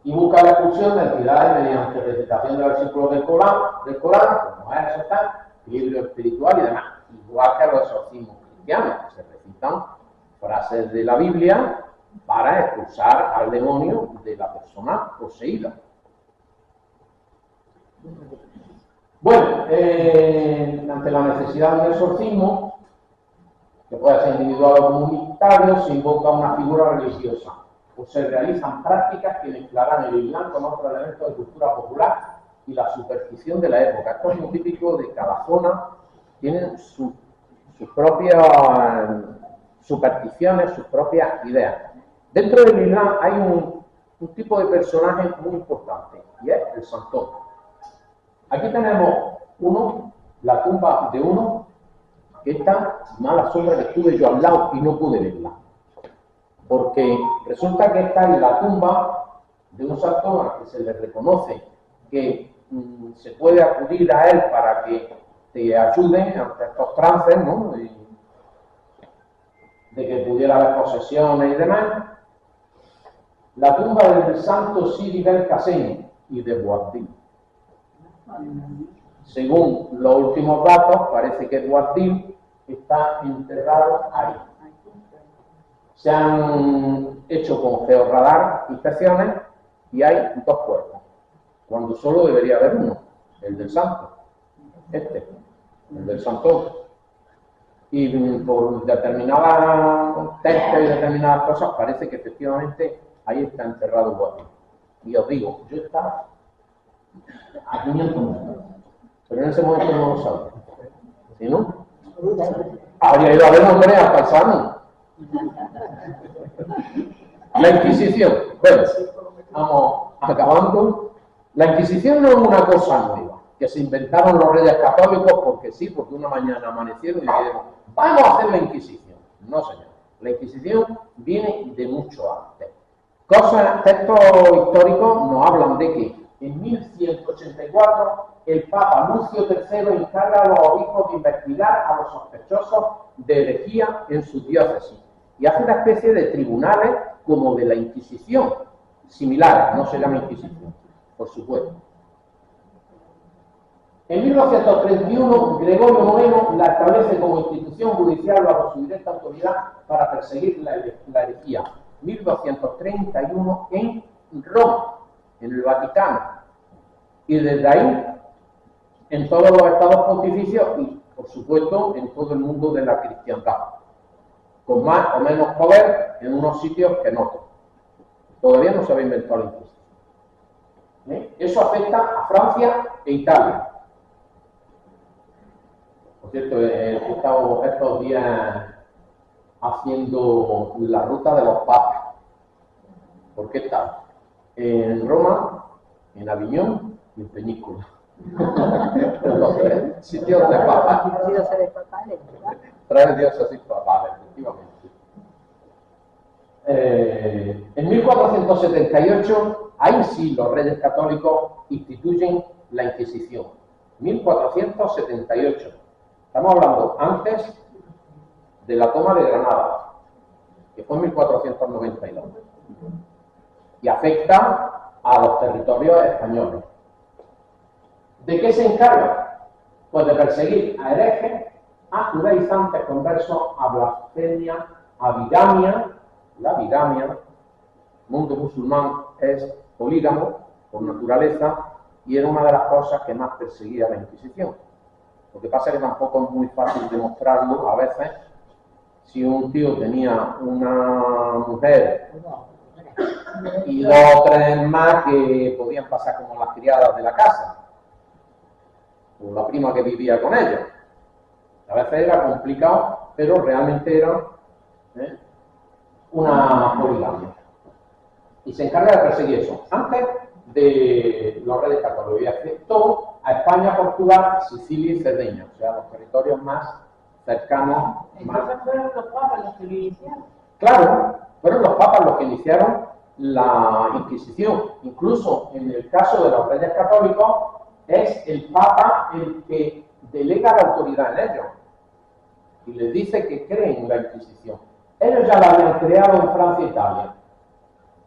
Y busca la expulsión de entidades mediante recitación de versículos del Corán, como es eso tal, equilibrio espiritual y demás. Igual que los exorcismos cristianos, que se recitan frases de la Biblia para expulsar al demonio de la persona poseída. Bueno, ante la necesidad de un exorcismo, que puede ser individual o comunitario, se invoca una figura religiosa o se realizan prácticas que mezclarán el Islam con otros elementos de cultura popular y la superstición de la época. Esto es muy típico de cada zona, tienen sus propias supersticiones, sus propias ideas. Dentro del Islam hay un tipo de personaje muy importante y es el santón. Aquí tenemos la tumba de uno que está, mala sombra que estuve yo al lado y no pude verla. Porque resulta que está en la tumba de un santón al que se le reconoce que se puede acudir a él para que te ayuden ante estos trances, ¿no? De que pudiera haber posesiones y demás. La tumba del santo Sidi Ben Qasim y de Boabdil. Según los últimos datos, parece que Boabdil está enterrado ahí. Se han hecho con georradar inspecciones y hay 2 cuerpos, cuando solo debería haber uno, el del santo, el del santo. Y por determinadas textos y determinadas cosas parece que efectivamente ahí está enterrado Boabdil. Y os digo, yo estaba a 500 metros, pero en ese momento no lo sabía. ¿Sí, no? Habría ido a ver hombre hasta el Sano. La Inquisición. Bueno, vamos acabando. La Inquisición no es una cosa nueva, que se inventaron los reyes católicos porque sí, porque una mañana amanecieron y dijeron, vamos a hacer la Inquisición. No, señor. La Inquisición viene de mucho antes. Textos históricos nos hablan de que en 1184 el Papa Lucio III encarga a los obispos de investigar a los sospechosos de herejía en sus diócesis y hace una especie de tribunales como de la Inquisición, similares, no se llama Inquisición, por supuesto. En 1231, Gregorio IX la establece como institución judicial bajo su directa autoridad para perseguir la herejía. 1231 en Roma, en el Vaticano. Y desde ahí, en todos los estados pontificios y, por supuesto, en todo el mundo de la cristiandad. Con más o menos poder en unos sitios que en otros. Todavía no se había inventado la Inquisición. Eso afecta a Francia e Italia. Por cierto, he estado estos días haciendo la ruta de los papas. ¿Por qué tal? En Roma, en Aviñón y en Peñíscola. Los 3 sitios de papas. 3 dioses papales, efectivamente. En 1478, ahí sí los reyes católicos instituyen la Inquisición. 1478. Estamos hablando antes de la toma de Granada, que fue en 1492. Y afecta a los territorios españoles. ¿De qué se encarga? Pues de perseguir a herejes, a judaizantes conversos, a blasfemia, a bigamia. La bigamia, el mundo musulmán es polígamo por naturaleza y era una de las cosas que más perseguía la Inquisición. Lo que pasa es que tampoco es muy fácil demostrarlo a veces. Si un tío tenía una mujer y 2 o 3 más que podían pasar como las criadas de la casa, o la prima que vivía con ella. A veces era complicado, pero realmente era una poligamia. Y se encarga de perseguir eso. Antes de los reyes católicos, y afectó a España, Portugal, Sicilia y Cerdeña, o sea, los territorios más cercanos. Entonces fueron los papas los que lo iniciaron. Claro, fueron los papas los que iniciaron la Inquisición. Incluso en el caso de los reyes católicos, es el Papa el que delega la autoridad en ellos y les dice que creen en la Inquisición. Ellos ya la habían creado en Francia e Italia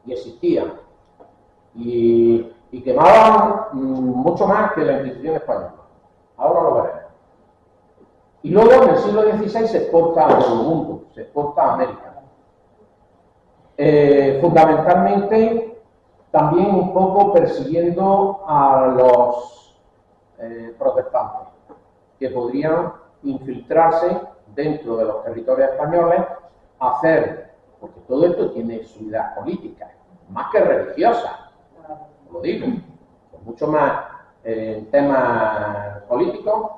y existían y quemaban mucho más que la Inquisición española. Ahora lo veremos. Y luego en el siglo XVI se exporta a todo el mundo, se exporta a América. Fundamentalmente, también un poco persiguiendo a los protestantes, que podrían infiltrarse dentro de los territorios españoles, porque todo esto tiene su idea política, más que religiosa, lo digo, mucho más en temas políticos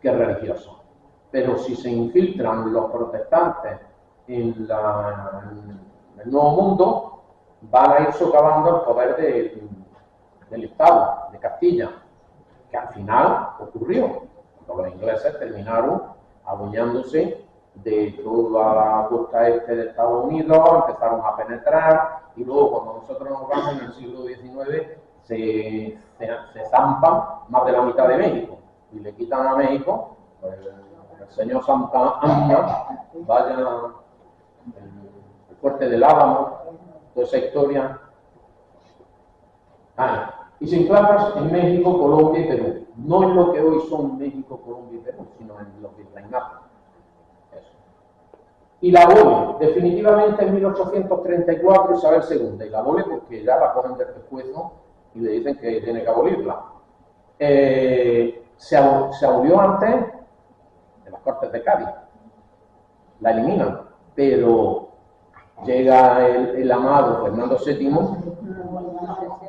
que religiosos. Pero si se infiltran los protestantes en el Nuevo Mundo, van a ir socavando el poder del Estado, de Castilla, que al final ocurrió, cuando los ingleses terminaron adueñándose de toda la costa este de Estados Unidos, empezaron a penetrar, y luego cuando nosotros nos vamos en el siglo XIX, se zampan más de la mitad de México, y le quitan a México, pues, el señor Santa Anna, vaya el fuerte del Álamo, toda esa historia. Y se enclavan en México, Colombia y Perú. No en lo que hoy son México, Colombia y Perú, sino en los virreinatos. Y la abole, definitivamente en 1834 Isabel II, y la abole porque ya la cogen del pescuezo y le dicen que tiene que abolirla. Se abolió antes de las Cortes de Cádiz, la eliminan, pero llega el amado Fernando VII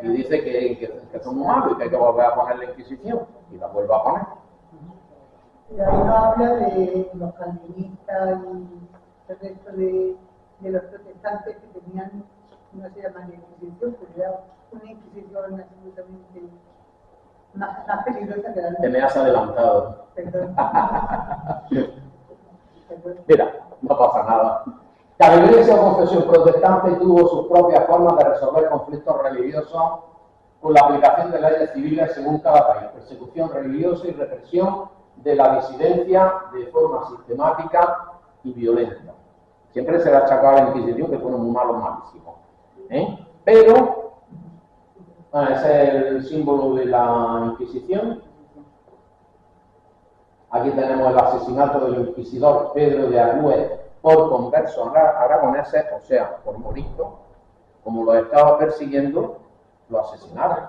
y dice que son muy malos y que hay que volver a poner la Inquisición, y la vuelve a poner. Y ahí no habla de los calvinistas y el resto de los protestantes que tenían, no se llama Inquisición, pero era una Inquisición absolutamente más peligrosa que la nuestra. Te me has adelantado. Perdón. Mira, no pasa nada. Cada iglesia o confesión protestante tuvo sus propias formas de resolver conflictos religiosos con la aplicación de leyes civiles según cada país, persecución religiosa y represión de la disidencia de forma sistemática y violenta. Siempre se le achacaba a la Inquisición que fueron muy malos, malísimos. Pero, ese es el símbolo de la Inquisición. Aquí tenemos el asesinato del inquisidor Pedro de Agüez por conversos aragoneses, o sea, por moriscos. Como los estaba persiguiendo, lo asesinaron.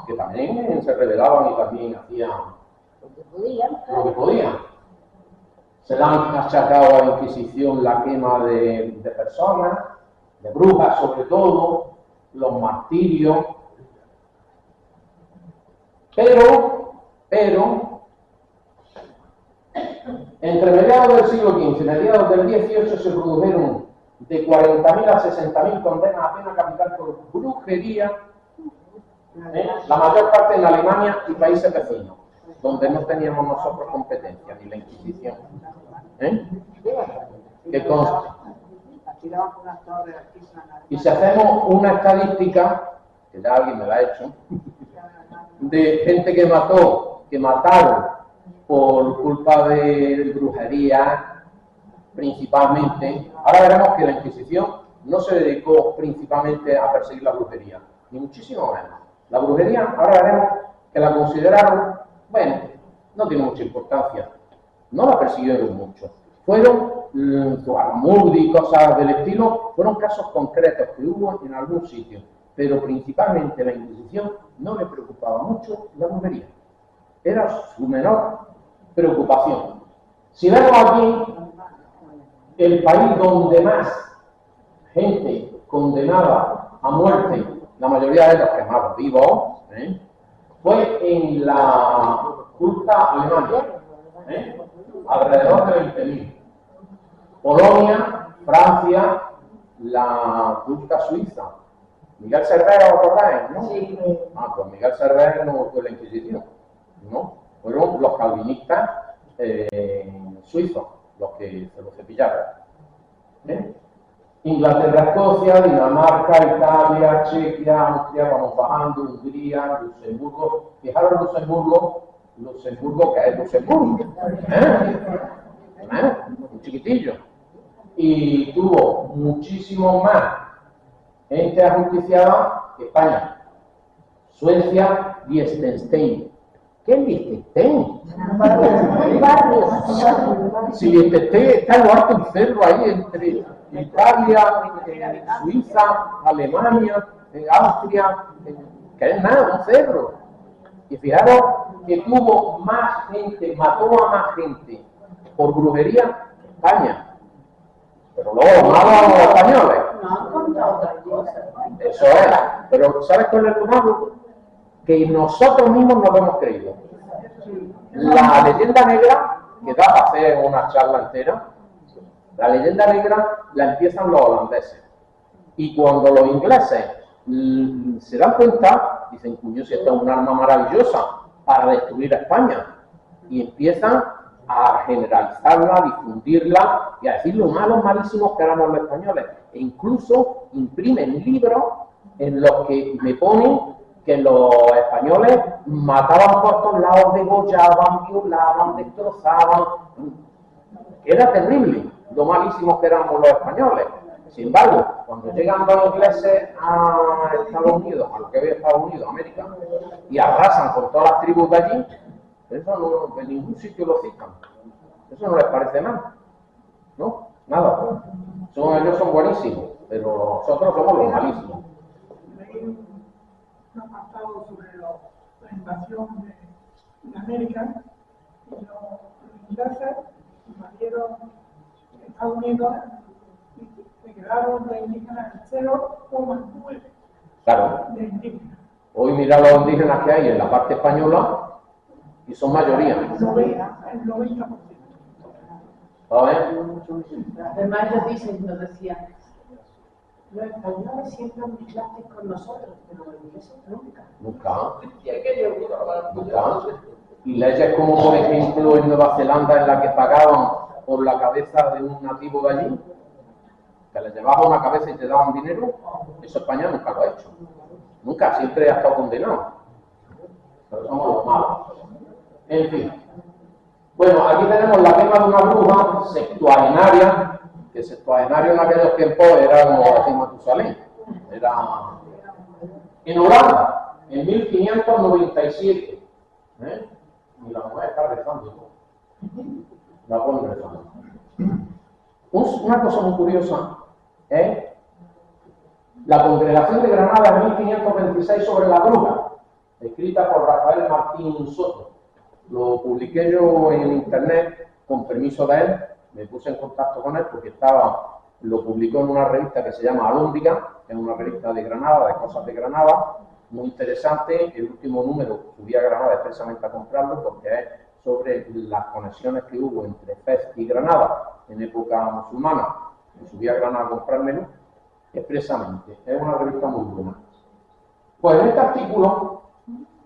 Que también se rebelaban y también hacían lo que podían. Se le han achacado a la Inquisición la quema de personas, de brujas sobre todo, los martirios. Pero, entre mediados del siglo XV y mediados del XVIII se produjeron de 40.000 a 60.000 condenas a pena capital por brujería, la mayor parte en Alemania y países vecinos, donde no teníamos nosotros competencia, ni la Inquisición. Que consta. Y si hacemos una estadística, que ya alguien me la ha hecho, de gente que mataron por culpa de brujería, principalmente, ahora veremos que la Inquisición no se dedicó principalmente a perseguir la brujería, ni muchísimo menos. La brujería, ahora veremos que la consideraron, bueno, no tiene mucha importancia, no la persiguieron mucho. Fueron, Guaramurdi y cosas del estilo, fueron casos concretos que hubo en algún sitio, pero principalmente la Inquisición no le preocupaba mucho la brujería. Era su menor preocupación. Si vemos aquí, el país donde más gente condenada a muerte, la mayoría de los quemados vivos, fue en la culta Alemania, alrededor de 20.000. Polonia, Francia, la culta suiza. Miguel Servet, ¿os acordáis? ¿No? Sí. Pues Miguel Servet no fue la Inquisición, ¿no? Fueron los calvinistas suizos los que se los cepillaron. Inglaterra, Escocia, Dinamarca, Italia, Chequia, Austria, vamos bajando, Hungría, Luxemburgo. Fijaros Luxemburgo que es Luxemburgo. Un chiquitillo. Y tuvo muchísimo más gente ajusticiada que España. Suecia, Liechtenstein. ¿Qué es Liechtenstein? Un barrio. Si Liechtenstein está en lo alto del cerro, ahí entre Italia, Suiza, Alemania, Austria, que es nada, un cerro. Y fijaros que tuvo más gente, mató a más gente por brujería que España. Pero luego malos a los españoles. No han contado otra cosa. Eso es. Pero ¿sabes cuál es lo malo? Que nosotros mismos no lo hemos creído. La leyenda negra, que da para hacer una charla entera, la leyenda negra la empiezan los holandeses. Y cuando los ingleses se dan cuenta, dicen, cuño, si esta es un arma maravillosa para destruir a España. Y empiezan a generalizarla, difundirla y a decir lo malos, malísimos que éramos los españoles. E incluso imprimen libros en los que me ponen que los españoles mataban por todos lados, degollaban, violaban, destrozaban. Era terrible lo malísimos que éramos los españoles. Sin embargo, cuando llegan los ingleses a Estados Unidos, a lo que hoy es Estados Unidos, América, y arrasan con todas las tribus de allí, eso no, en ningún sitio lo citan. Eso no les parece mal, ¿no? Nada. Ellos son buenísimos, pero nosotros somos los malísimos. Un apartado sobre la invasión de América, y los ingleses invadieron Estados Unidos y se quedaron de indígenas en 0,9 Claro. de indígenas. Hoy mira los indígenas que hay en la parte española y son mayoría. El 90%. ¿Sabes? Además ellos dicen, nos decían, los españoles siempre mezclaste con nosotros, pero los ingleses nunca. Nunca. Y leyes como, por ejemplo, en Nueva Zelanda, en la que pagaban por la cabeza de un nativo de allí, que le llevaban una cabeza y te daban dinero, eso España nunca lo ha hecho. Nunca, siempre ha estado condenado. Pero somos los malos. En fin. Bueno, aquí tenemos la quema de una bruja septuagenaria, que septuagenario en aquellos tiempos era, como decimos Matusalén, era en Holanda, en 1597. Y la mujer está rezando. La ponen rezando. Una cosa muy curiosa es la Congregación de Granada en 1526 sobre la bruja, escrita por Rafael Martín Soto. Lo publiqué yo en internet con permiso de él, me puse en contacto con él porque lo publicó en una revista que se llama Alhóndiga, que es una revista de Granada, de cosas de Granada, muy interesante. El último número subí a Granada expresamente a comprarlo porque es sobre las conexiones que hubo entre Fez y Granada en época musulmana. Me subí a Granada a comprármelo expresamente. Es una revista muy buena. Pues en este artículo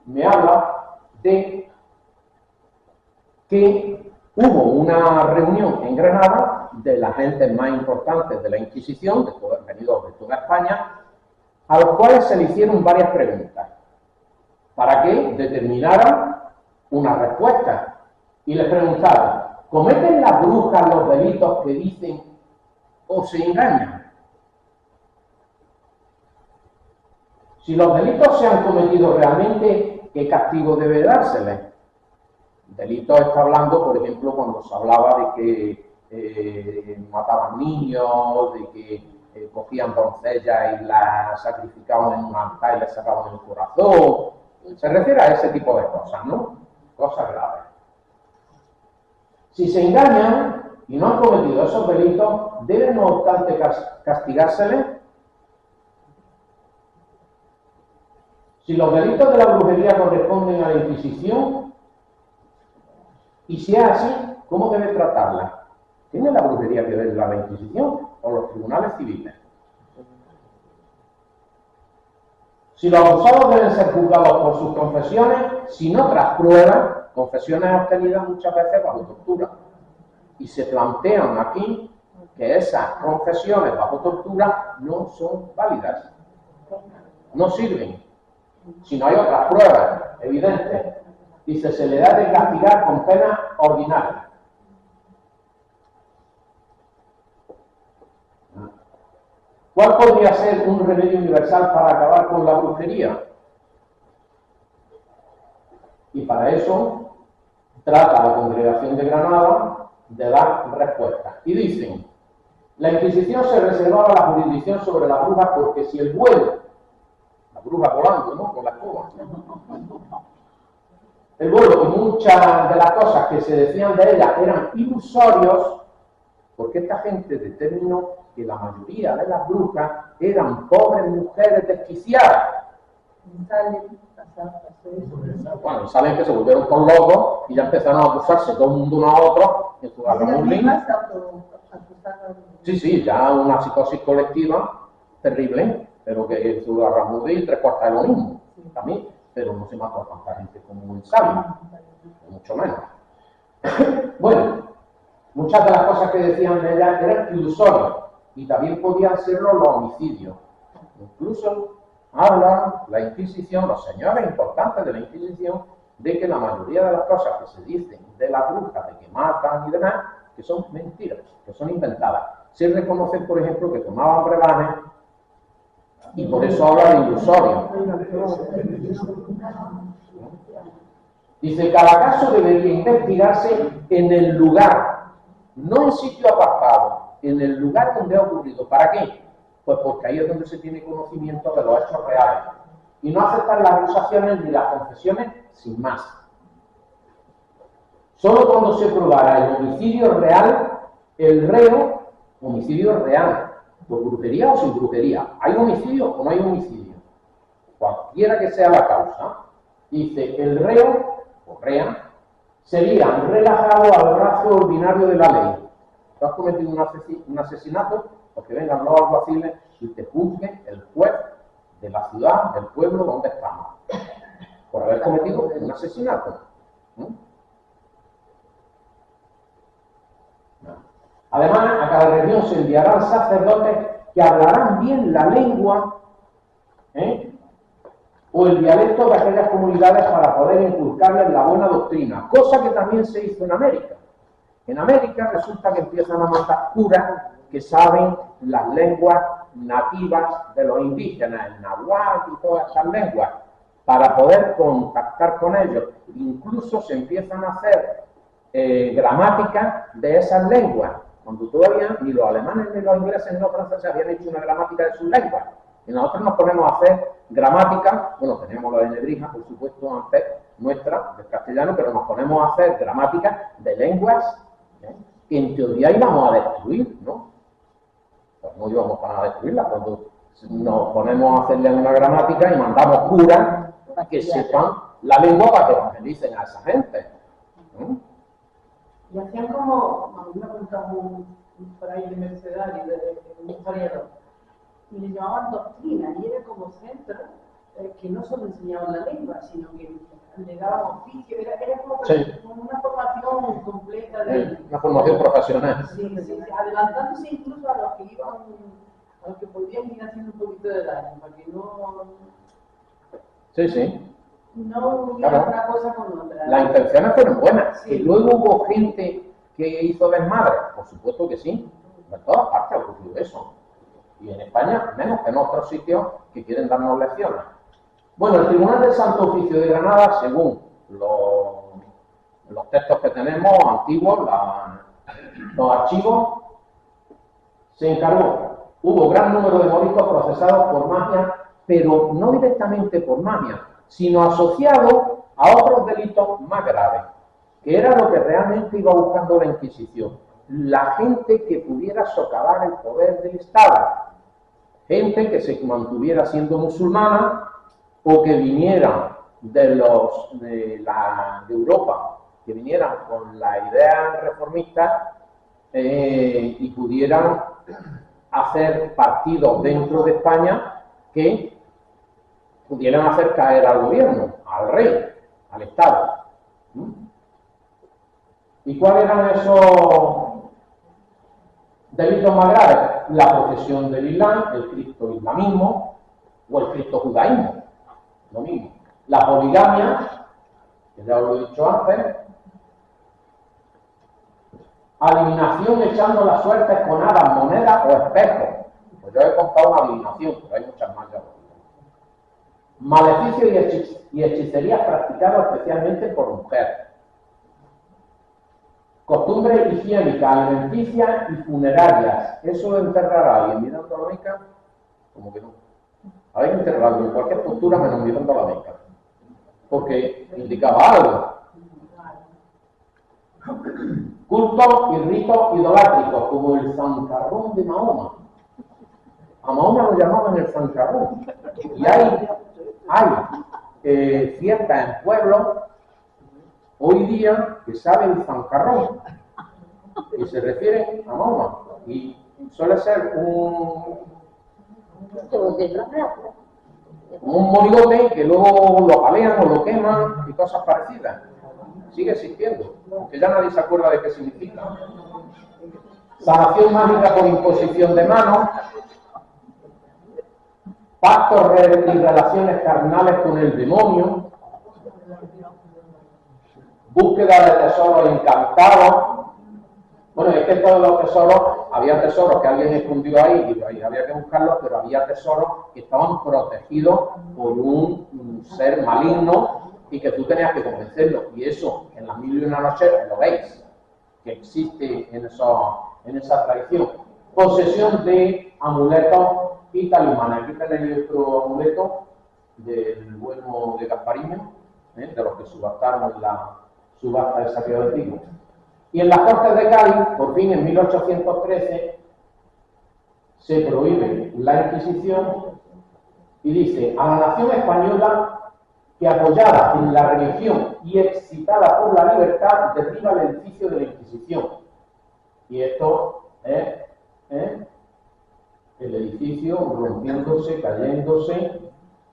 me habla de que hubo una reunión en Granada de las gentes más importantes de la Inquisición, venidos de toda España, a los cuales se le hicieron varias preguntas para que determinaran una respuesta. Y les preguntaron, ¿cometen las brujas los delitos que dicen o se engañan? Si los delitos se han cometido realmente, ¿qué castigo debe dárseles? Delito está hablando, por ejemplo, cuando se hablaba de que mataban niños, de que cogían doncellas y las sacrificaban en un altar y les sacaban el corazón. Se refiere a ese tipo de cosas, ¿no? Cosas graves. Si se engañan y no han cometido esos delitos, ¿deben no obstante castigárseles? Si los delitos de la brujería corresponden a la Inquisición, y si es así, ¿cómo debe tratarla? ¿Tiene la brujería que ver la Inquisición o los tribunales civiles? Si los acusados deben ser juzgados por sus confesiones, sin otras pruebas, confesiones obtenidas muchas veces bajo tortura. Y se plantean aquí que esas confesiones bajo tortura no son válidas, no sirven. Si no hay otras pruebas evidentes, dice, se le da de castigar con pena ordinaria. ¿Cuál podría ser un remedio universal para acabar con la brujería? Y para eso trata la Congregación de Granada de dar respuesta. Y dicen, la Inquisición se reservaba la jurisdicción sobre la bruja porque si el vuelo, la bruja volando, ¿no?, con la escoba, el vuelo y muchas de las cosas que se decían de ella eran ilusorios, porque esta gente determinó que la mayoría de las brujas eran pobres mujeres desquiciadas. Bueno, y saben que se volvieron con locos y ya empezaron a acusarse todo el mundo uno a otro en su garramulín. Sí, ya una psicosis colectiva terrible, pero que en su garramulín 3/4 de lo mismo también, pero no se mató a tanta gente como el sabio, mucho menos. Bueno, muchas de las cosas que decían de ella eran ilusorias y también podían serlo los homicidios. Incluso habla la Inquisición, los señores importantes de la Inquisición, de que la mayoría de las cosas que se dicen de las brujas, de que matan y demás, que son mentiras, que son inventadas. Se reconoce, por ejemplo, que tomaban brebajes y por eso habla de ilusorio. Dice, cada caso debería investigarse en el lugar, no en sitio apartado, en el lugar donde ha ocurrido. ¿Para qué? Pues porque ahí es donde se tiene conocimiento de los hechos reales. Y no aceptar las acusaciones ni las confesiones sin más. Solo cuando se probara el homicidio real, el reo, homicidio real, por brujería o sin brujería. ¿Hay homicidio o no hay homicidio? Cualquiera que sea la causa, dice, el reo, o rea, sería relajado al brazo ordinario de la ley. Tú has cometido un asesinato, pues que vengan los alguaciles y te juzgue el juez de la ciudad, del pueblo donde estamos, por haber cometido un asesinato. Además, a cada región se enviarán sacerdotes que hablarán bien la lengua o el dialecto de aquellas comunidades para poder inculcarles la buena doctrina, cosa que también se hizo en América. En América resulta que empiezan a mandar curas que saben las lenguas nativas de los indígenas, el náhuatl y todas esas lenguas, para poder contactar con ellos. Incluso se empiezan a hacer gramáticas de esas lenguas, cuando todavía ni los alemanes, ni los ingleses, ni los franceses habían hecho una gramática de sus lenguas. Y nosotros nos ponemos a hacer gramática, bueno, tenemos la de Nebrija, por supuesto, antes nuestra, del castellano, pero nos ponemos a hacer gramática de lenguas que en teoría íbamos a destruir, ¿no? Pues no íbamos para destruirla, cuando nos ponemos a hacerle una gramática y mandamos curas que sepan la lengua para que evangelicen a esa gente. Y hacían como, me preguntaba por ahí de mercedario, de un historiador, y le llamaban doctrina, y era como centro que no solo enseñaban la lengua, sino que le daban oficio, era como una formación completa de... Una formación profesional. Sí, adelantándose incluso a los que iban, a los que podían ir haciendo un poquito de daño, para que no... No hubiera una cosa con otra. Las intenciones fueron buenas. Sí. Que luego hubo gente que hizo desmadre, por supuesto que sí. En todas partes ha ocurrido eso. Y en España, menos que en otros sitios que quieren darnos lecciones. Bueno, el Tribunal del Santo Oficio de Granada, según los textos que tenemos antiguos, los archivos, se encargó. Hubo gran número de moriscos procesados por magia, pero no directamente por magia, sino asociado a otros delitos más graves, que era lo que realmente iba buscando la Inquisición. La gente que pudiera socavar el poder del Estado, gente que se mantuviera siendo musulmana o que viniera de Europa, que vinieran con la idea reformista y pudieran hacer partidos dentro de España que pudieran hacer caer al gobierno, al rey, al Estado. ¿Y cuáles eran esos delitos más graves? La profesión del Islam, el cristo-islamismo o el cristo-judaísmo, lo mismo. La poligamia, que ya os lo he dicho antes. Adivinación echando la suerte con hadas, monedas o espejos. Pues yo he contado una adivinación, pero hay muchas más ya. Maleficios y hechicerías practicados especialmente por mujeres. Costumbres higiénicas, alimenticias y funerarias. ¿Eso enterrar a alguien mirando a la Meca? Como que no. Hay que enterrarlo en cualquier postura menos mirando a la Meca. Porque indicaba algo. Cultos y ritos idolátricos, como el zancarrón de Mahoma. A Mahoma lo llamaban el zancarrón. Y hay fiestas en pueblos hoy día que sabe el zancarrón y se refiere a Mahoma. Y suele ser un monigote que luego lo apalean o lo queman y cosas parecidas. Sigue existiendo, aunque ya nadie se acuerda de qué significa. Sanación mágica por imposición de manos, pactos y relaciones carnales con el demonio, búsqueda de tesoros encantados. Bueno, es que todos los tesoros, había tesoros que alguien escondió ahí y había que buscarlos, pero había tesoros que estaban protegidos por un ser maligno y que tú tenías que convencerlo. Y eso, en las 1001 noches, lo veis, que existe en esa tradición. Posesión de amuletos y talismanes. Aquí tenéis otro amuleto del bueno de Gaspariño, de los que subastaron en la subasta de saqueo de Tigo. Y en las Cortes de Cádiz, por fin en 1813, se prohíbe la Inquisición y dice: a la nación española que, apoyada en la religión y excitada por la libertad, derriba el edificio de la Inquisición. Y esto es el edificio rompiéndose, cayéndose,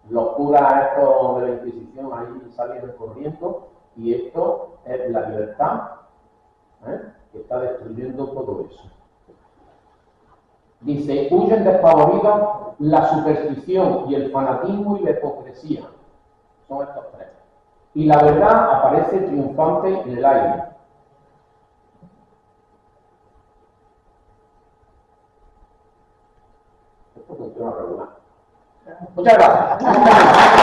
los curas estos de la Inquisición ahí salieron corriendo, y esto es la libertad que está destruyendo todo eso. Dice: huyen despavoridos la superstición y el fanatismo y la hipocresía. Son estos tres. Y la verdad aparece triunfante en el aire. Esto funciona regular. Muchas gracias.